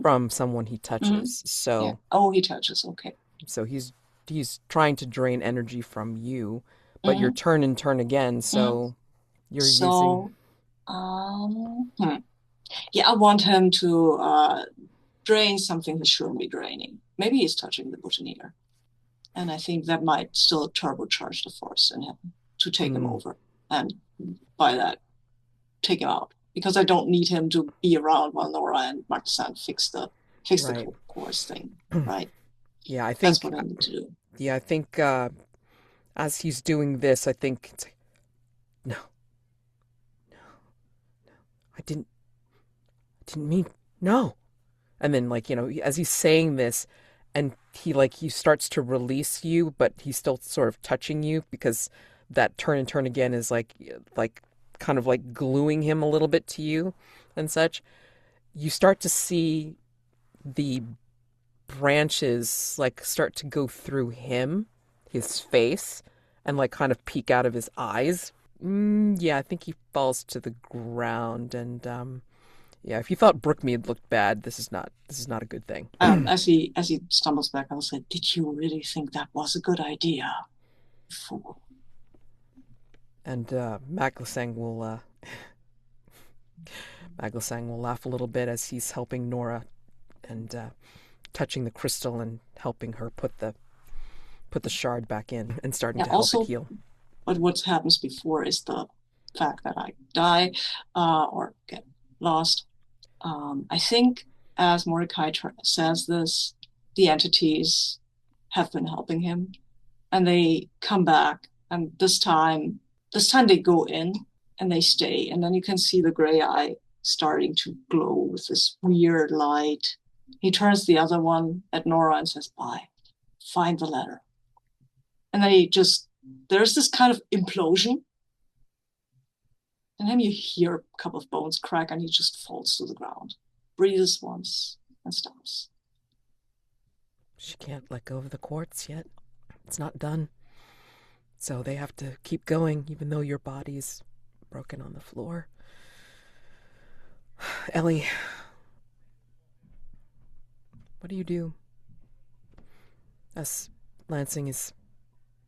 from someone he touches. Yeah. So Oh, he touches. Okay. so he's trying to drain energy from you, but you're turn and turn again, so you're using. So, yeah, I want him to drain something he shouldn't be draining. Maybe he's touching the boutonniere. And I think that might still turbocharge the force in him to take him over. And by that, take him out. Because I don't need him to be around while Nora and Martin fix the Right. course thing. Right. Yeah, I think That's what I need to do. yeah, I think as he's doing this, I think it's like, no, I didn't mean no. And then like, as he's saying this and he starts to release you, but he's still sort of touching you because that turn and turn again is like kind of like gluing him a little bit to you and such. You start to see the branches like start to go through his face, and like kind of peek out of his eyes. Yeah, I think he falls to the ground, and yeah, if you thought Brookmead looked bad, this is not a good thing. As he stumbles back, I'll say, "Did you really think that was a good idea, fool?" And Maglasang will laugh a little bit as he's helping Nora and touching the crystal and helping her put the shard back in and starting to help it heal. But what happens before is the fact that I die or get lost. I think as Mordecai says this, the entities have been helping him, and they come back, and this time they go in and they stay, and then you can see the gray eye starting to glow with this weird light. He turns the other one at Nora and says, "Bye, find the letter." And then there's this kind of implosion. And then you hear a couple of bones crack and he just falls to the ground, breathes once, and stops. She can't let go of the quartz yet. It's not done. So they have to keep going, even though your body's broken on the floor. Ellie, what do you do as Lansing is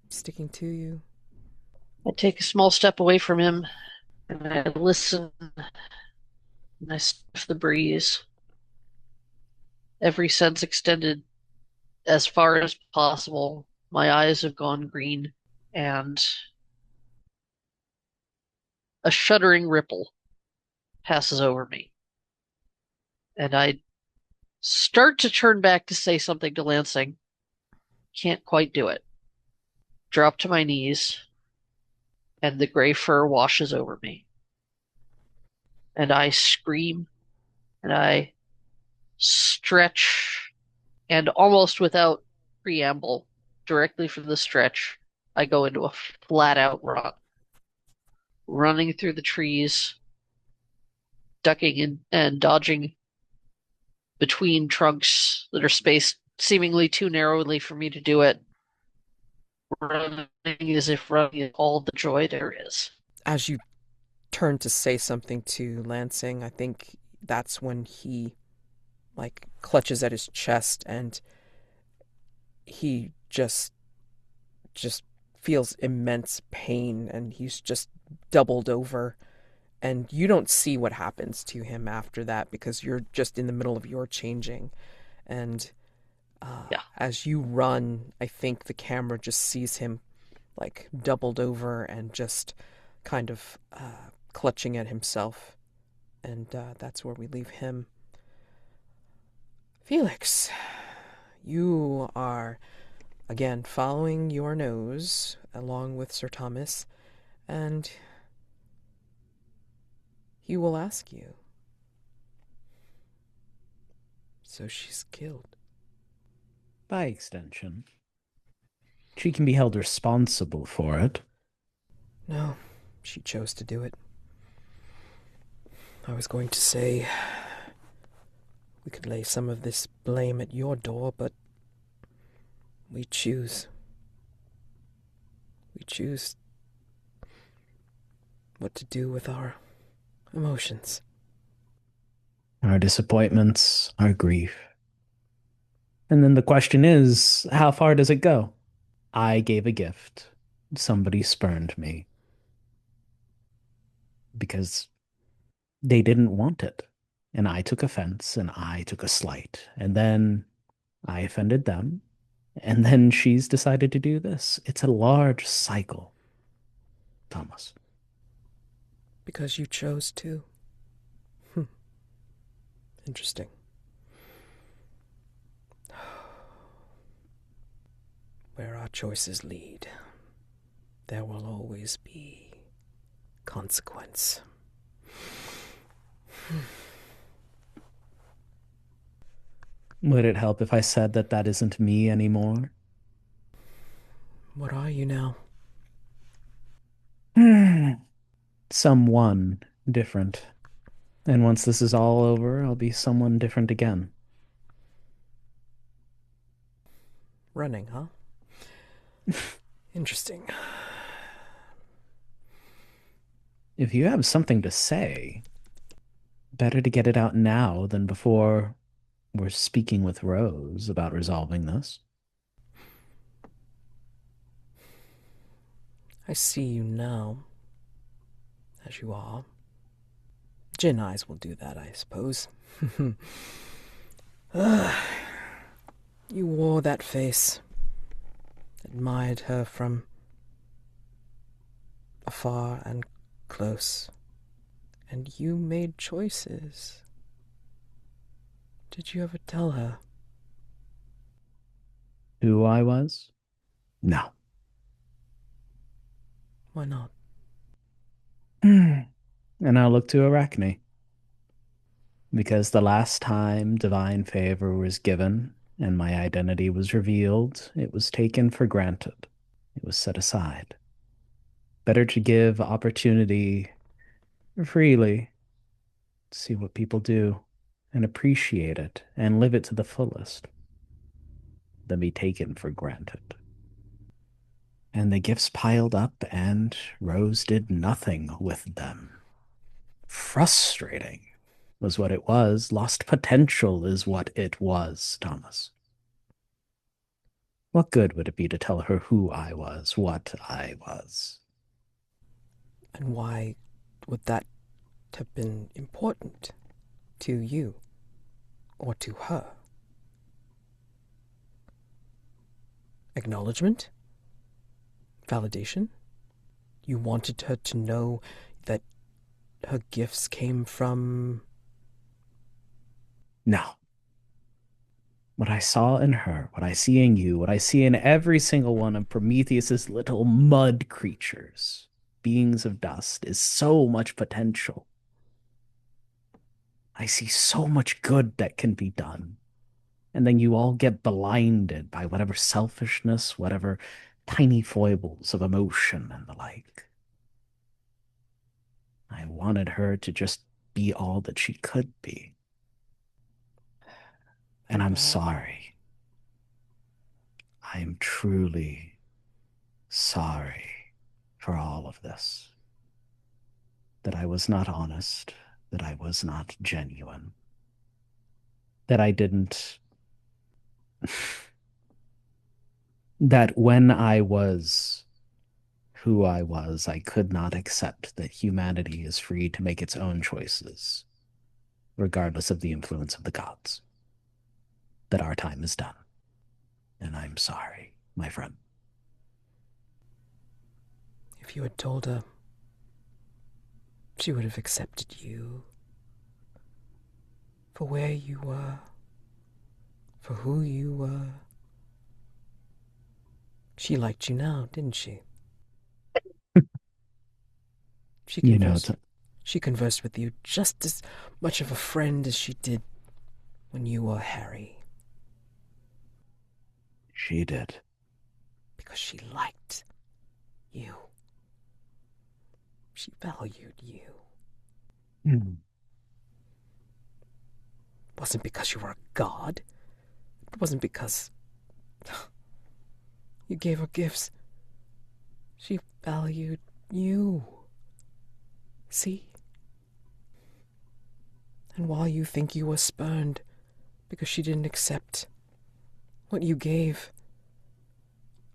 sticking to you? I take a small step away from him and I listen and I sniff the breeze. Every sense extended as far as possible. My eyes have gone green and a shuddering ripple passes over me. And I start to turn back to say something to Lansing. Can't quite do it. Drop to my knees, and the gray fur washes over me. And I scream, and I stretch, and almost without preamble, directly from the stretch, I go into a flat-out run. Running through the trees, ducking and dodging between trunks that are spaced seemingly too narrowly for me to do it. Running as if running is all the joy there is. As you turn to say something to Lansing, I think that's when he like clutches at his chest and he just feels immense pain and he's just doubled over, and you don't see what happens to him after that because you're just in the middle of your changing. And as you run, I think the camera just sees him like doubled over and just kind of clutching at himself, and that's where we leave him. Felix, you are again following your nose along with Sir Thomas, and he will ask you. So she's killed. By extension, she can be held responsible for it. No, she chose to do it. I was going to say we could lay some of this blame at your door, but we choose what to do with our emotions. Our disappointments, our grief. And then the question is, how far does it go? I gave a gift. Somebody spurned me because they didn't want it. And I took offense and I took a slight. And then I offended them. And then she's decided to do this. It's a large cycle, Thomas. Because you chose to. Interesting. Where our choices lead, there will always be consequence. Would it help if I said that that isn't me anymore? What are you now? Someone different. And once this is all over, I'll be someone different again. Running, huh? Interesting. If you have something to say, better to get it out now than before we're speaking with Rose about resolving this. I see you now, as you are. Gin eyes will do that, I suppose. You wore that face, admired her from afar and close, and you made choices. Did you ever tell her? Who I was? No. Why not? And I'll look to Arachne. Because the last time divine favor was given and my identity was revealed, it was taken for granted. It was set aside. Better to give opportunity freely, see what people do, and appreciate it and live it to the fullest, than be taken for granted. And the gifts piled up, and Rose did nothing with them. Frustrating was what it was. Lost potential is what it was, Thomas. What good would it be to tell her who I was, what I was? And why would that have been important to you or to her? Acknowledgement? Validation? You wanted her to know that her gifts came from... No. What I saw in her, what I see in you, what I see in every single one of Prometheus's little mud creatures, beings of dust, is so much potential. I see so much good that can be done. And then you all get blinded by whatever selfishness, whatever tiny foibles of emotion and the like. I wanted her to just be all that she could be. And I'm sorry. I am truly sorry for all of this. That I was not honest, that I was not genuine, that I didn't, that when I was who I was, I could not accept that humanity is free to make its own choices, regardless of the influence of the gods. That our time is done. And I'm sorry, my friend. If you had told her, she would have accepted you for where you were, for who you were. She liked you now, didn't she? She conversed with you just as much of a friend as she did when you were Harry. She did. Because she liked you. She valued you. Mm. It wasn't because you were a god. It wasn't because you gave her gifts. She valued you. See? And while you think you were spurned because she didn't accept what you gave,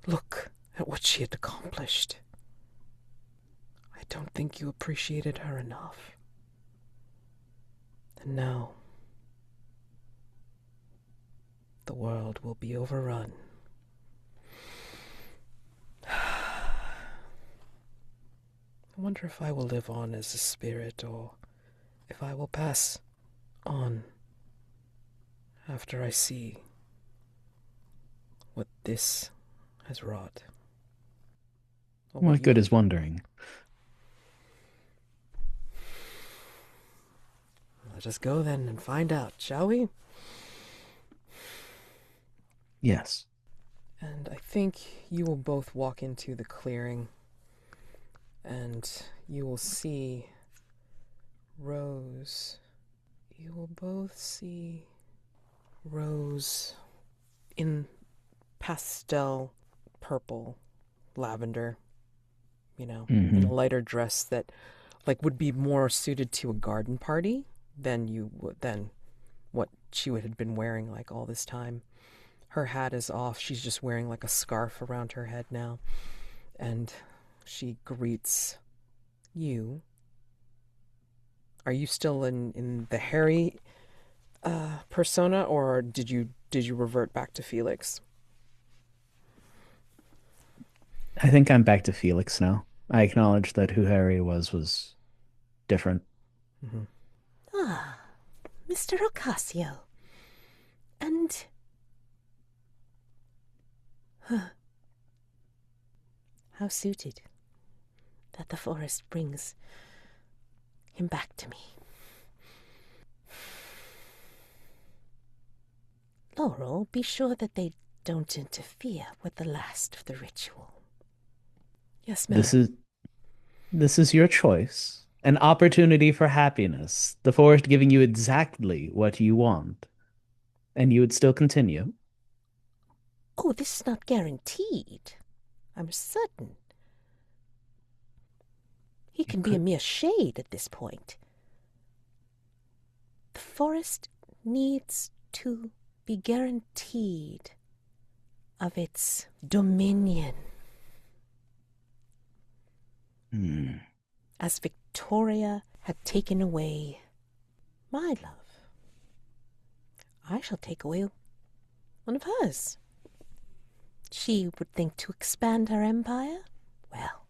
look at what she had accomplished. I don't think you appreciated her enough. And now, the world will be overrun. I wonder if I will live on as a spirit, or if I will pass on after I see what this has wrought. What good is wondering? Let us go then and find out, shall we? Yes. And I think you will both walk into the clearing, and you will see Rose. You will both see Rose in pastel purple, lavender, in a lighter dress that would be more suited to a garden party than what she would have been wearing all this time. Her hat is off. She's just wearing a scarf around her head now. And she greets you. Are you still in the Harry persona, or did you revert back to Felix? I think I'm back to Felix now. I acknowledge that who Harry was different. Mm-hmm. Ah, Mr. Ocasio. And... how suited that the forest brings him back to me. Laurel, be sure that they don't interfere with the last of the ritual. Yes, ma'am. This is your choice. An opportunity for happiness. The forest giving you exactly what you want. And you would still continue. Oh, this is not guaranteed. I'm certain. He can be a mere shade at this point. The forest needs to be guaranteed of its dominion. As Victoria had taken away my love, I shall take away one of hers. She would think to expand her empire? Well,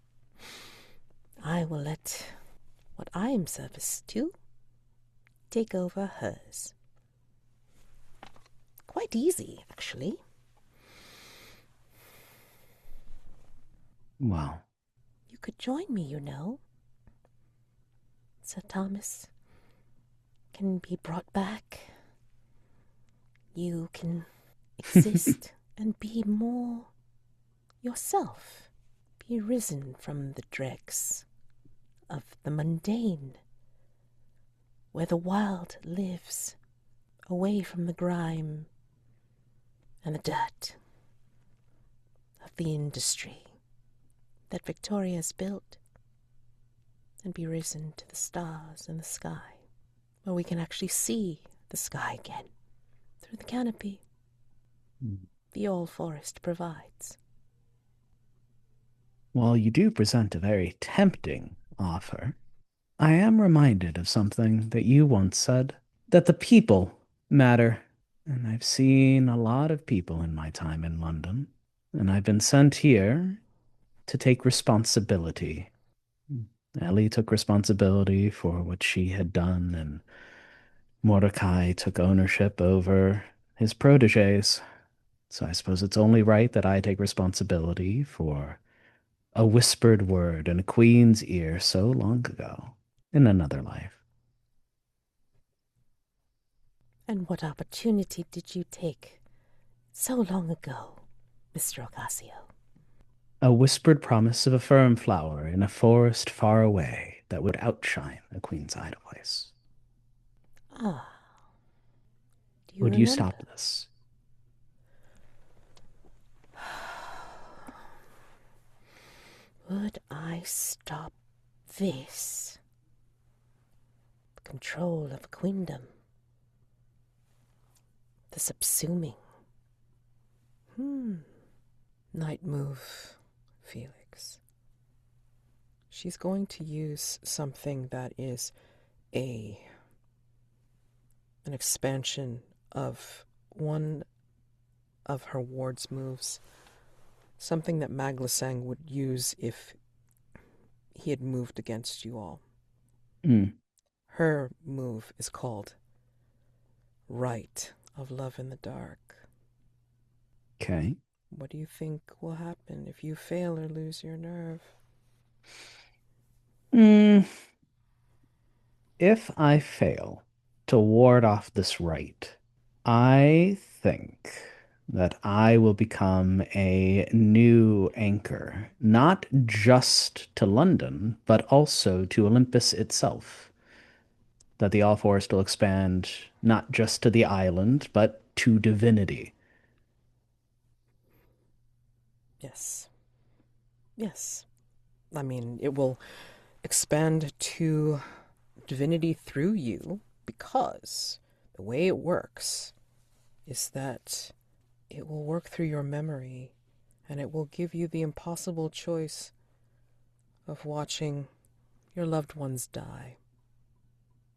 I will let what I am service to take over hers. Quite easy, actually. Wow. You could join me, you know. Sir Thomas can be brought back. You can exist and be more yourself. Be risen from the dregs of the mundane, where the wild lives, away from the grime and the dirt of the industry that Victoria has built, and be risen to the stars and the sky, where we can actually see the sky again through the canopy the old forest provides. While you do present a very tempting offer, I am reminded of something that you once said, that the people matter. And I've seen a lot of people in my time in London, and I've been sent here to take responsibility. Ellie took responsibility for what she had done, and Mordecai took ownership over his proteges. So I suppose it's only right that I take responsibility for a whispered word in a queen's ear so long ago in another life. And what opportunity did you take so long ago, Mr. Ocasio? A whispered promise of a fern flower in a forest far away that would outshine a queen's edelweiss. Ah. Do you Would remember? you stop this? Would I stop this? control of a queendom. The subsuming. Night move, Felix. She's going to use something that is an expansion of one of her ward's moves. Something that Maglasang would use if he had moved against you all. Her move is called Rite of Love in the Dark. Okay. What do you think will happen if you fail or lose your nerve? If I fail to ward off this rite, I think that I will become a new anchor, not just to London, but also to Olympus itself. That the All Forest will expand not just to the island, but to divinity. Yes. Yes. I mean, it will expand to divinity through you because the way it works is that it will work through your memory and it will give you the impossible choice of watching your loved ones die.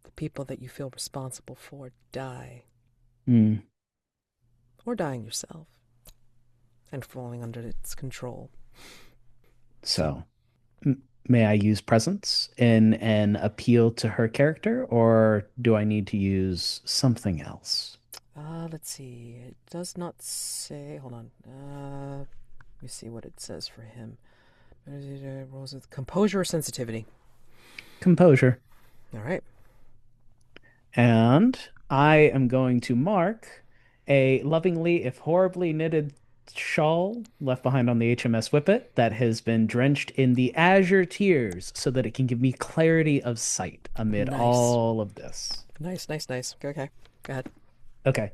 The people that you feel responsible for die. Or dying yourself and falling under its control. So, may I use presence in an appeal to her character, or do I need to use something else? Let's see. It does not say. Hold on. Let me see what it says for him. Rolls with composure or sensitivity. Composure. All right. And I am going to mark a lovingly, if horribly knitted shawl left behind on the HMS Whippet that has been drenched in the azure tears so that it can give me clarity of sight amid all of this. Nice. Okay. Go ahead. Okay.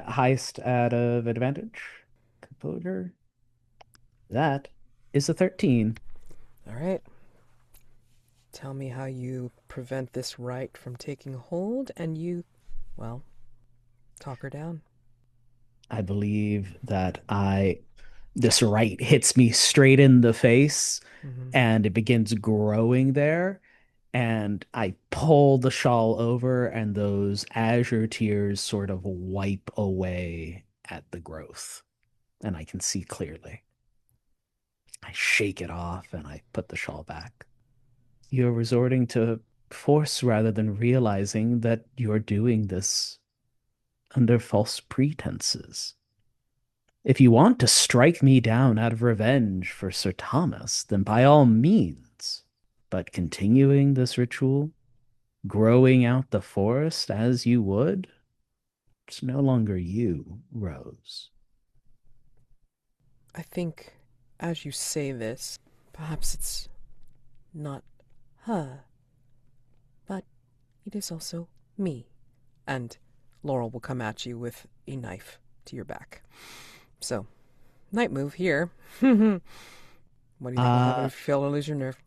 Highest out of advantage. Composure. That is a 13. All right. Tell me how you prevent this rite from taking hold and you, well, talk her down. I believe that this rite hits me straight in the face and it begins growing there. And I pull the shawl over and those azure tears sort of wipe away at the growth. And I can see clearly. I shake it off and I put the shawl back. You're resorting to force rather than realizing that you're doing this under false pretenses. If you want to strike me down out of revenge for Sir Thomas, then by all means. But continuing this ritual, growing out the forest as you would, it's no longer you, Rose. I think as you say this, perhaps it's not her, but it is also me. And Laurel will come at you with a knife to your back. So, night move here. What do you think will happen if you fail or lose your nerve?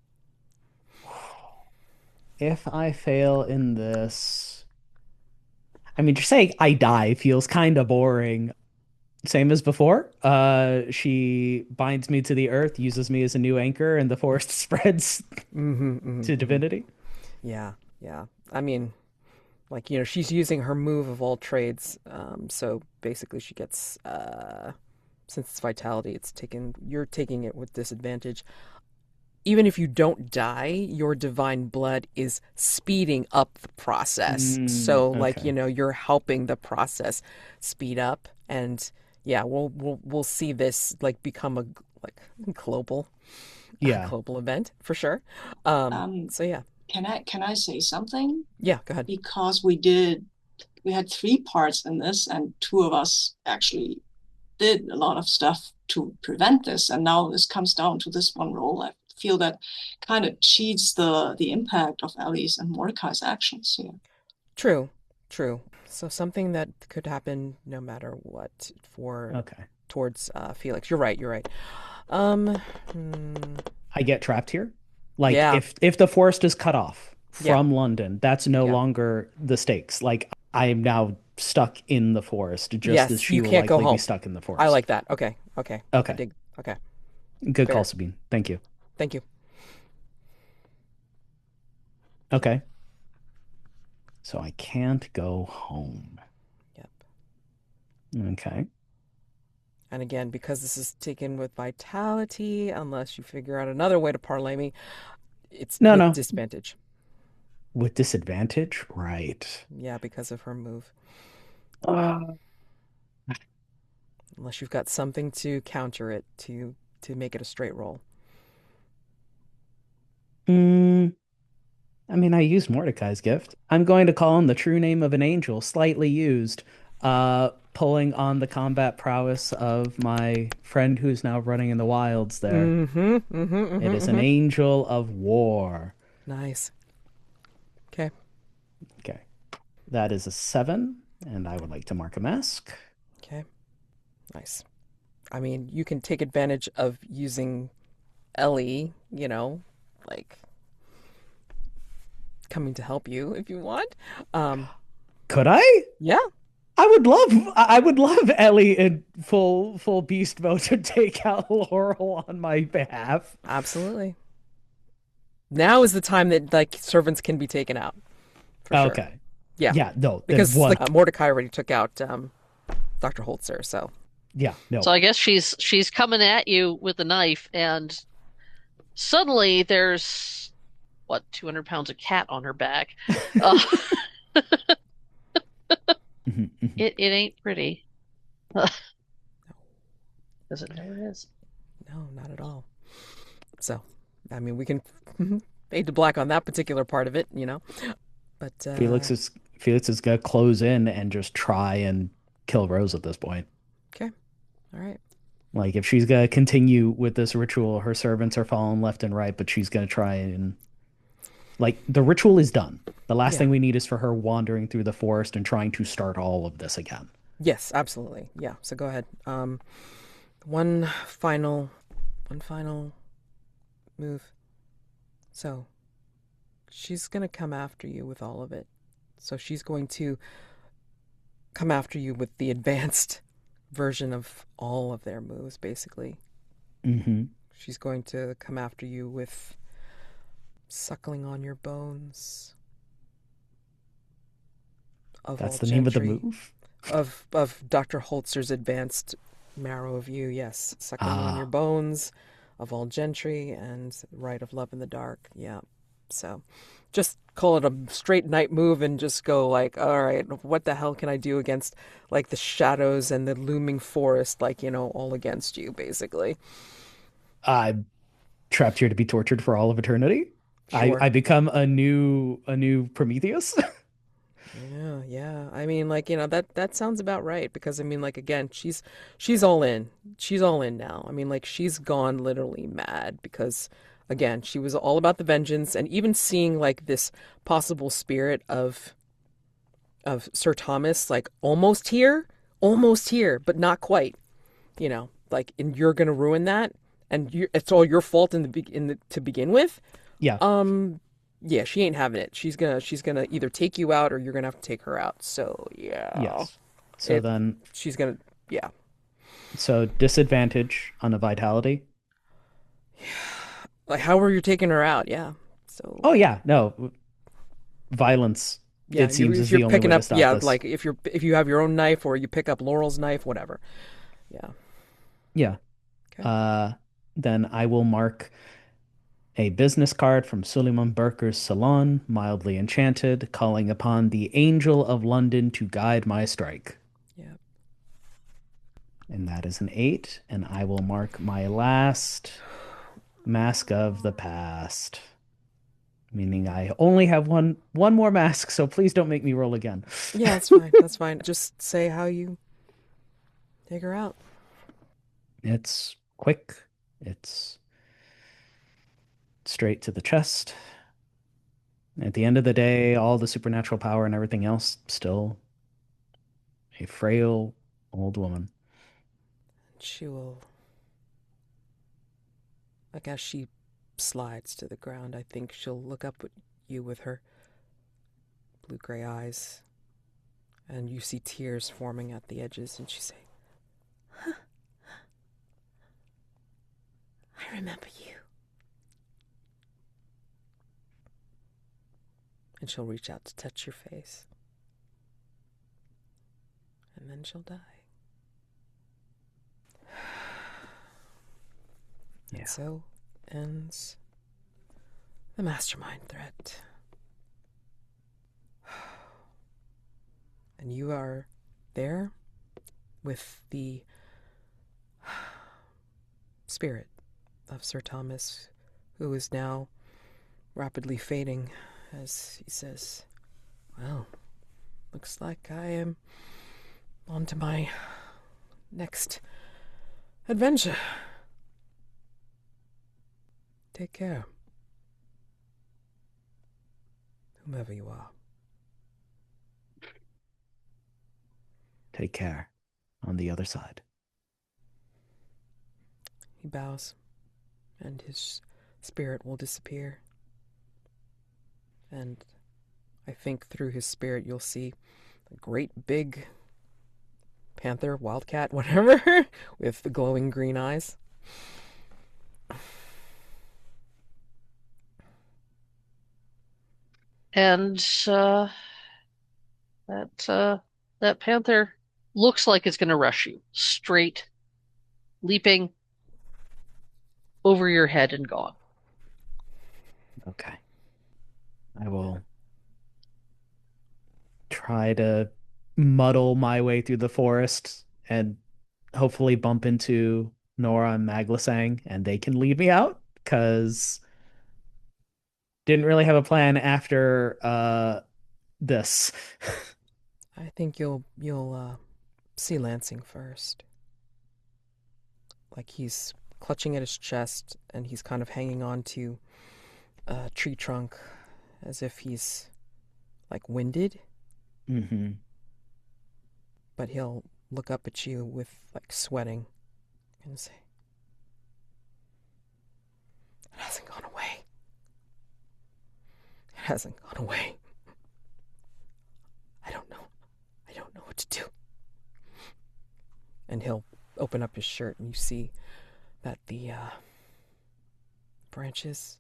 If I fail in this, I mean, just saying I die feels kind of boring. Same as before. She binds me to the earth, uses me as a new anchor, and the forest spreads to divinity. Yeah. I mean, like, she's using her move of all trades. So basically she gets, since it's vitality, you're taking it with disadvantage. Even if you don't die, your divine blood is speeding up the process. So, you're helping the process speed up. And yeah, we'll see this become a global event for sure. So yeah. Can I say something? Yeah, go ahead. Because we had 3 parts in this, and 2 of us actually did a lot of stuff to prevent this, and now this comes down to this one role. I feel that kind of cheats the impact of Ellie's and Mordecai's actions here. True. So something that could happen no matter what towards Felix. You're right. I get trapped here. If the forest is cut off, Yeah. from London. That's no Yeah. longer the stakes. Like, I am now stuck in the forest, just as Yes, she you will can't go likely be home. stuck in the I forest. like that. Okay. Okay. I Okay. dig. Okay. Good call, Fair. Sabine. Thank you. Thank you. Okay. So I can't go home. Yep. Okay. And again, because this is taken with vitality, unless you figure out another way to parlay me, it's No, with no. disadvantage. With disadvantage? Right. Yeah, because of her move. Uh, Unless you've got something to counter it to make it a straight roll. mm, I mean, I used Mordecai's gift. I'm going to call him the true name of an angel, slightly used, pulling on the combat prowess of my friend who's now running in the wilds there. Mm-hmm. Mm-hmm. Mm-hmm. It is an Mm-hmm. angel of war. Nice. Okay. Okay. That is a 7, and I would like to mark a mask. Okay. Nice. I mean, you can take advantage of using Ellie, like coming to help you if you want. Could I? Yeah. I would love Ellie in full beast mode to take out Laurel on my behalf. Absolutely. Now is the time that like servants can be taken out. For sure. Okay. Yeah. Yeah, no, then Because what? like Mordecai already took out Dr. Holzer, so Yeah, no. So I guess she's coming at you with a knife, and suddenly there's 200 pounds of cat on her back. Uh, Mhm, mhm. it ain't pretty. Because it never is. no, not at all. So, I mean, we can fade to black on that particular part of it, But Felix is gonna close in and just try and kill Rose at this point. okay. All right. Like, if she's gonna continue with this ritual, her servants are falling left and right, but she's gonna try and like the ritual is done. The last Yeah. thing we need is for her wandering through the forest and trying to start all of this again. Yes, absolutely. Yeah. So go ahead. One final move. So she's gonna come after you with all of it. So she's going to come after you with the advanced version of all of their moves, basically. Mm-hmm. She's going to come after you with suckling on your bones. Of That's all the name of the gentry. move. Of Dr. Holzer's advanced marrow of you, yes. Suckling on your bones, of all gentry, and rite of love in the dark. Yeah. So just call it a straight night move and just go like, all right, what the hell can I do against like the shadows and the looming forest, like, all against you, basically. I'm trapped here to be tortured for all of eternity. Sure. I become a new Prometheus. Yeah. I mean, like, that sounds about right because I mean, like, again, she's all in. She's all in now. I mean, like, she's gone literally mad because again, she was all about the vengeance and even seeing like this possible spirit of Sir Thomas like almost here, but not quite. Like, and you're gonna ruin that, and it's all your fault to begin with. Yeah. Yeah, she ain't having it. She's gonna either take you out or you're gonna have to take her out. So yeah. Yes. So then she's gonna yeah. So disadvantage on a vitality. Like how are you taking her out? Yeah. So Oh yeah, no. Violence. yeah, It seems if is you're the only picking way up to stop yeah, this. like if you have your own knife or you pick up Laurel's knife, whatever. Yeah. Yeah. Okay. Then I will mark a business card from Suleiman Berker's salon, mildly enchanted, calling upon the Angel of London to guide my strike. Yeah. And that is an 8, and I will mark my last mask of the past. Meaning I only have one more mask, so please don't make me roll again. Yeah, that's fine. That's fine. Just say how you take her out. It's quick. It's straight to the chest. At the end of the day, all the supernatural power and everything else, still a frail old woman. She will, like as she slides to the ground, I think she'll look up at you with her blue-gray eyes, and you see tears forming at the edges, and she say, I remember you. and she'll reach out to touch your face, and then she'll die. Yeah. And so ends the mastermind threat. And you are there with the spirit of Sir Thomas, who is now rapidly fading as he says, well, looks like I am on to my next adventure. Take care, whomever you are. Take care on the other side. He bows, and his spirit will disappear. And I think through his spirit you'll see a great big panther, wildcat, whatever, with the glowing green eyes. And that panther looks like it's going to rush you, straight, leaping over your head and gone. Okay. I will try to muddle my way through the forest and hopefully bump into Nora and Maglasang, and they can lead me out, because didn't really have a plan after this. I think you'll see Lansing first. Like he's clutching at his chest and he's kind of hanging on to a tree trunk as if he's like winded. Mm-hmm. But he'll look up at you with like sweating and say, it hasn't gone away. It hasn't gone away. I don't know what to do. And he'll open up his shirt and you see that the branches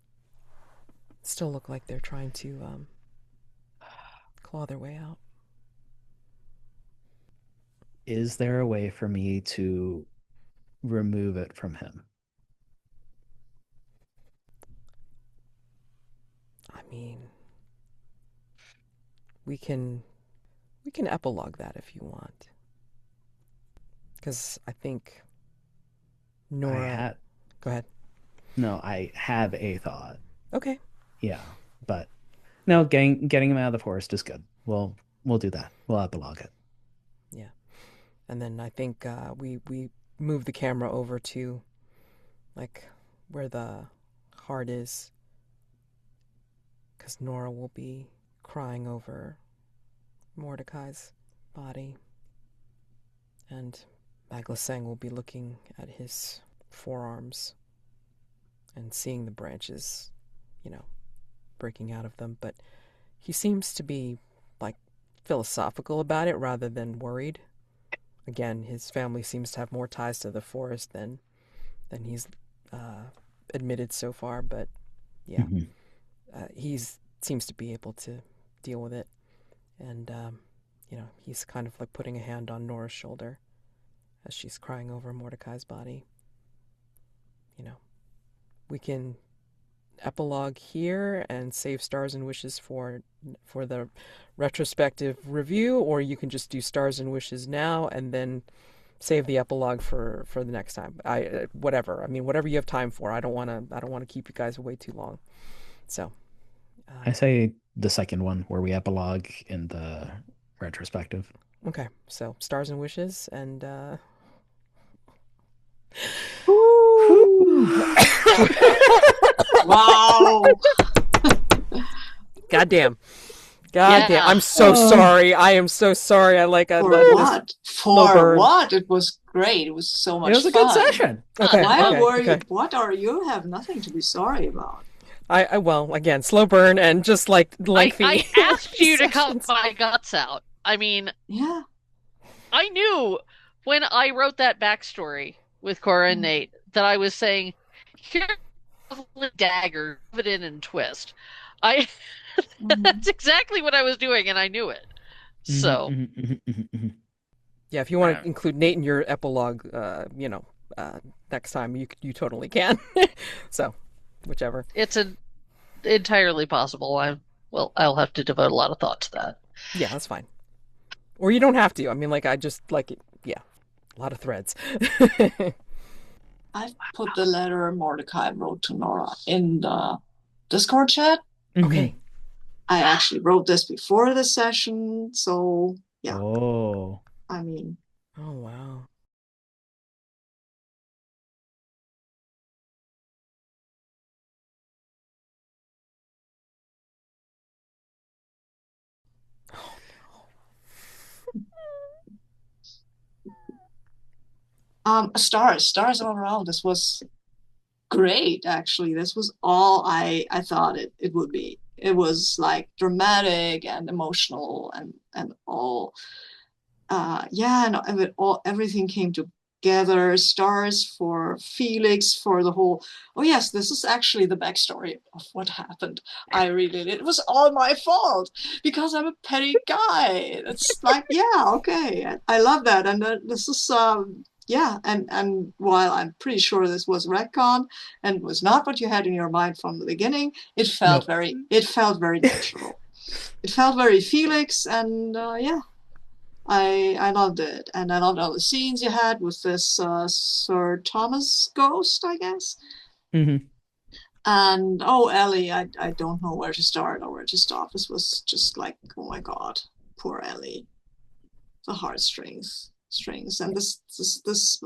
still look like they're trying to claw their way out. Is there a way for me to remove it from him? I mean, we can epilogue that if you want. Because I think Nora... Go ahead. No, I have a thought. Okay. Yeah, but no, getting him out of the forest is good. We'll do that. We'll epilogue it. Yeah. And then I think we move the camera over to like where the heart is, because Nora will be crying over Mordecai's body, and Maglasang will be looking at his forearms and seeing the branches, breaking out of them. But he seems to be like philosophical about it rather than worried. Again, his family seems to have more ties to the forest than he's admitted so far. But yeah, he seems to be able to deal with it. And, he's kind of like putting a hand on Nora's shoulder as she's crying over Mordecai's body. We can epilogue here and save Stars and Wishes for the retrospective review, or you can just do Stars and Wishes now and then save the epilogue for the next time. Whatever you have time for. I don't want to keep you guys away too long. So I say the second one where we epilogue in the retrospective. Okay, so Stars and Wishes and Wow. Goddamn. I'm so sorry. I am so sorry. For what? It was great. It was so much fun. It was a good session. Okay. Why okay, were okay. you? What are you? Have nothing to be sorry about. Well, again, slow burn and just like lengthy. I asked you to cut sessions. my guts out. I mean, Yeah. I knew when I wrote that backstory with Cora and Nate that I was saying, here's a dagger, put it in and twist. I That's exactly what I was doing, and I knew it. So, Yeah, if you want to include Nate in your epilogue, next time you totally can. So, whichever. it's entirely possible. I'll have to devote a lot of thought to that. Yeah, that's fine. Or you don't have to. I mean, like, I just like it. Yeah, a lot of threads. I put the letter Mordecai wrote to Nora in the Discord chat. Okay. I actually wrote this before the session, so yeah. Oh. I mean, Oh, wow. stars all around. This was great, actually. This was all I thought it would be. It was like dramatic and emotional and all everything came together. Stars for Felix, for the whole. Oh yes, this is actually the backstory of what happened. I read it. It was all my fault because I'm a petty guy. It's like, yeah, okay, I love that, and this is yeah, and while I'm pretty sure this was retcon and was not what you had in your mind from the beginning, it felt very natural. It felt very Felix, and yeah. I loved it, and I loved all the scenes you had with this Sir Thomas ghost, I guess. Mm-hmm. And Ellie, I don't know where to start or where to stop. This was just like, oh my God, poor Ellie, the heartstrings, and this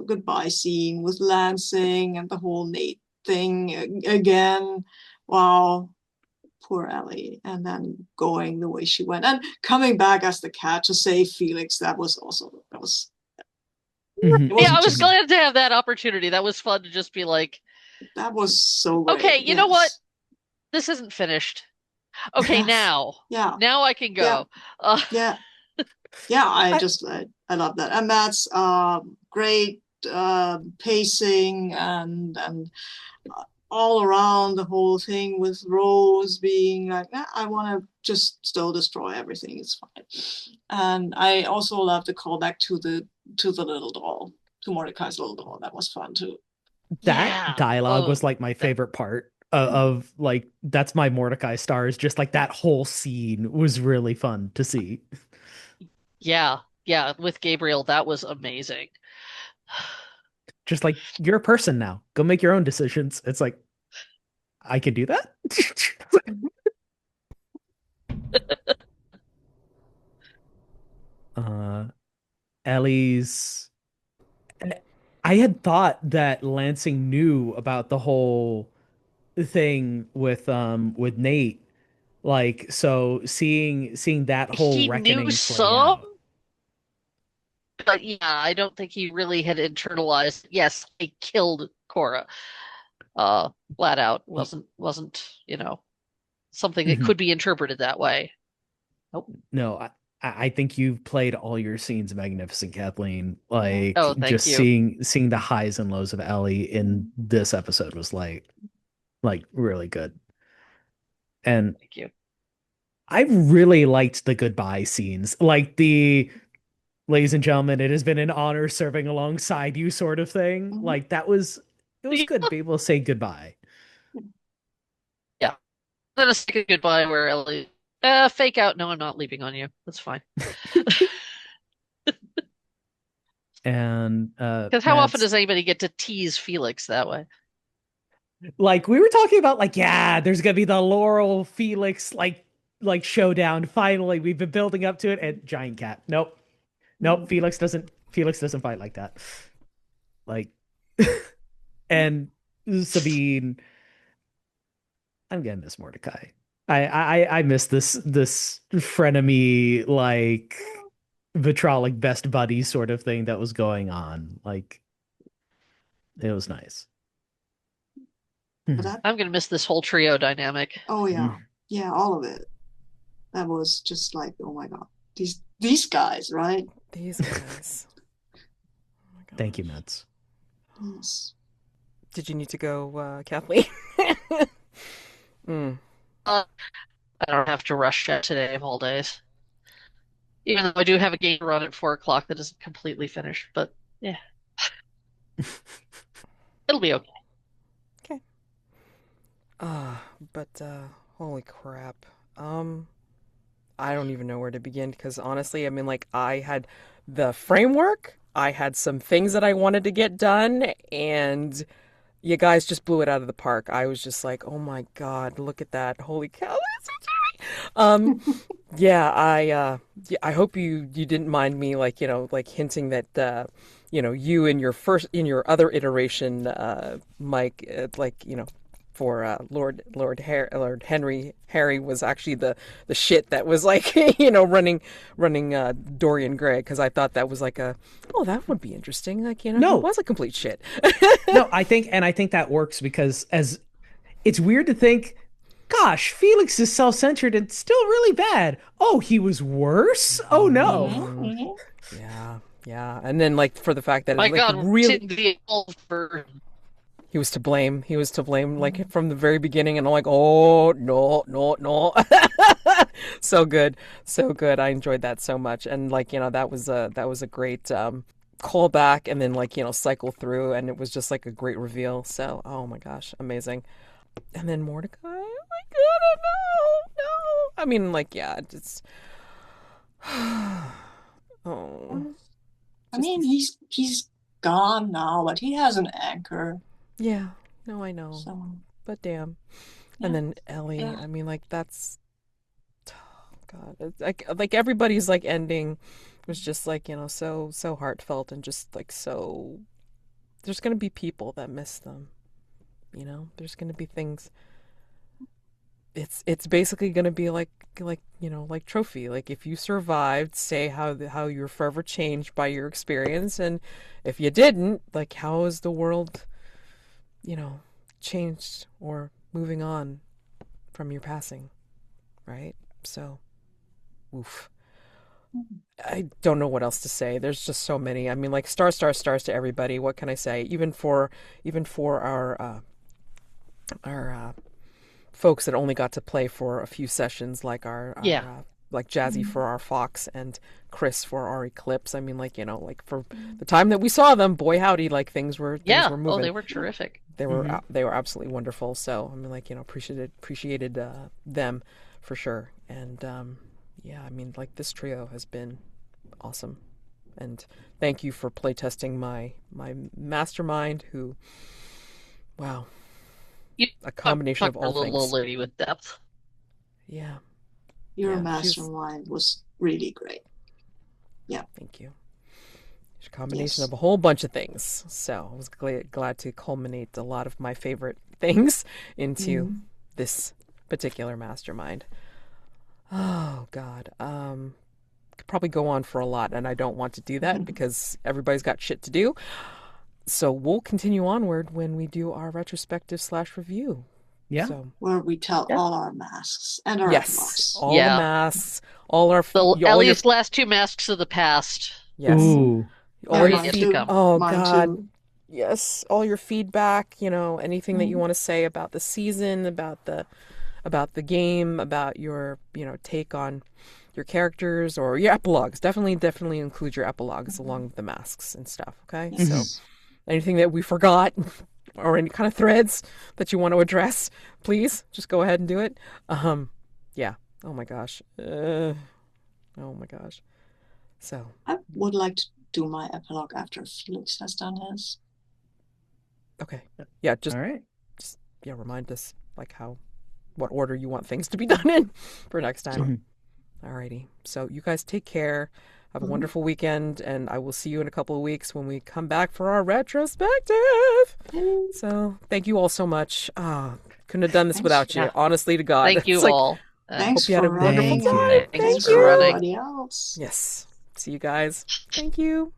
goodbye scene with Lansing and the whole Nate thing again. Wow. Poor Ellie, and then going the way she went and coming back as the cat to save Felix. That was Yeah, I was glad to have that opportunity. That was fun to just be like, that was so great. Okay, you know what? This isn't finished. Okay, now I can go. Yeah. I love that, and that's great pacing and all around the whole thing with Rose being like, I want to just still destroy everything. It's fine. And I also love the callback to the little doll, to Mordecai's little doll. That was fun too. That dialogue was like my favorite part of like, that's my Mordecai stars. Just like that whole scene was really fun to see. Yeah, with Gabriel, that was amazing. Just like, you're a person now. Go make your own decisions. It's like, I can do that? Ellie's... I had thought that Lansing knew about the whole thing with Nate. Like, so seeing that whole reckoning play out. But yeah, I don't think he really had internalized, yes, I killed Cora. Flat out wasn't, something that could be interpreted that way. Nope. No, I think you've played all your scenes magnificent, Kathleen. Like, thank just you. seeing the highs and lows of Ellie in this episode was like really good. And thank you. I really liked the goodbye scenes, like the ladies and gentlemen, it has been an honor serving alongside you sort of thing. Like, it was good to be able to say goodbye. Yeah. Let us say goodbye where Ellie fake out. No, I'm not leaving on you. That's fine. And because how often does anybody get to tease Felix that way? Like, we were talking about, like, yeah, there's gonna be the Laurel Felix like showdown. Finally, we've been building up to it, and giant cat. Nope. Felix doesn't fight like that. Like, and Sabine, I'm gonna miss Mordecai. I miss this frenemy, like, vitrolic best buddy sort of thing that was going on. Like, it was nice. But that, I'm gonna miss this whole trio dynamic. oh yeah, yeah, all of it. That was just like, oh my God, these guys, right? These guys. Oh my Thank you, gosh. Mets. Yes. Did you need to go, Kathleen? Mm. Uh, I don't have to rush yet today of all days. Even though I do have a game run at 4 o'clock that isn't completely finished, but yeah, it'll be okay. Okay. But holy crap. I don't even know where to begin because honestly, I mean, like, I had the framework, I had some things that I wanted to get done, and you guys just blew it out of the park. I was just like, oh my God, look at that. Holy cow, that's so terrific. Yeah, I hope you didn't mind me, like, like hinting that you in your other iteration, Mike, like, for Lord Henry was actually the shit that was like running Dorian Gray, because I thought that was like that would be interesting, like, he No. was a complete shit. No, I think that works because as it's weird to think, gosh, Felix is self-centered and still really bad. Oh, he was worse? Oh no. Mm-hmm. Yeah, and then, like, for the fact that My it, like, God, really the old version. he was to blame. He was to blame, like, from the very beginning, and I'm like, oh no, no, no. So good, so good. I enjoyed that so much, and, like, that was a great callback, and then, like, cycle through, and it was just like a great reveal. So, oh my gosh, amazing. And then Mordecai, oh my God, no. I mean, like, yeah, it's oh, I mean, he's gone now, but he has an anchor. yeah, no, I know, So but damn. yeah, And then Ellie, yeah. I mean, like, that's, oh God, it's like everybody's, like, ending was just, like, so heartfelt, and just, like, so there's gonna be people that miss them. There's gonna be things. It's basically gonna be like Trophy. Like, if you survived, say how you're forever changed by your experience, and if you didn't, like, how is the world, changed or moving on from your passing, right? So, oof. I don't know what else to say. There's just so many. I mean, like, stars to everybody. What can I say? Even for our folks that only got to play for a few sessions, like like Jazzy for our Fox and Chris for our Eclipse. I mean, like, like, for the time that we saw them, boy howdy, like, things were moving. Oh, they were terrific. They were absolutely wonderful. So, I mean, like, appreciated them for sure. And yeah, I mean, like, this trio has been awesome. And thank you for playtesting my Mastermind, who, wow, You a combination of talked all a little things. lady with depth. Yeah, Your yeah, mastermind was really great. Yeah. thank you. It's a combination Yes. of a whole bunch of things. So I was glad to culminate a lot of my favorite things into this particular Mastermind. Oh God. Could probably go on for a lot, and I don't want to do that because everybody's got shit to do. So we'll continue onward when we do our retrospective / review. Yeah. So Where we tell Yeah. all our masks and our yes, epilogues. all Yeah. the masks, all our At all your least last two masks of the past. yes, Ooh. all Very your yet to too. come. oh Mine God, too. yes, all your feedback. Anything that you want to say about the season, about the game, about your take on your characters or your epilogues. Definitely include your epilogues along with the masks and stuff. Okay, Yes. so anything that we forgot or any kind of threads that you want to address, please just go ahead and do it. Yeah. Oh my gosh. Oh my gosh. So I would like to do my epilogue after Felix has done his. okay. Yeah. Just All right. remind us, like, what order you want things to be done in for next time. Alrighty. So you guys take care. Have a wonderful weekend, and I will see you in a couple of weeks when we come back for our retrospective. So thank you all so much. Couldn't have done this without you. Yeah. Honestly to God. Thank you It's like, all. Thanks hope you had a for wonderful running. Thank you. time. Thanks Thank for you. running. Everybody else. Yes. See you guys. Thank you.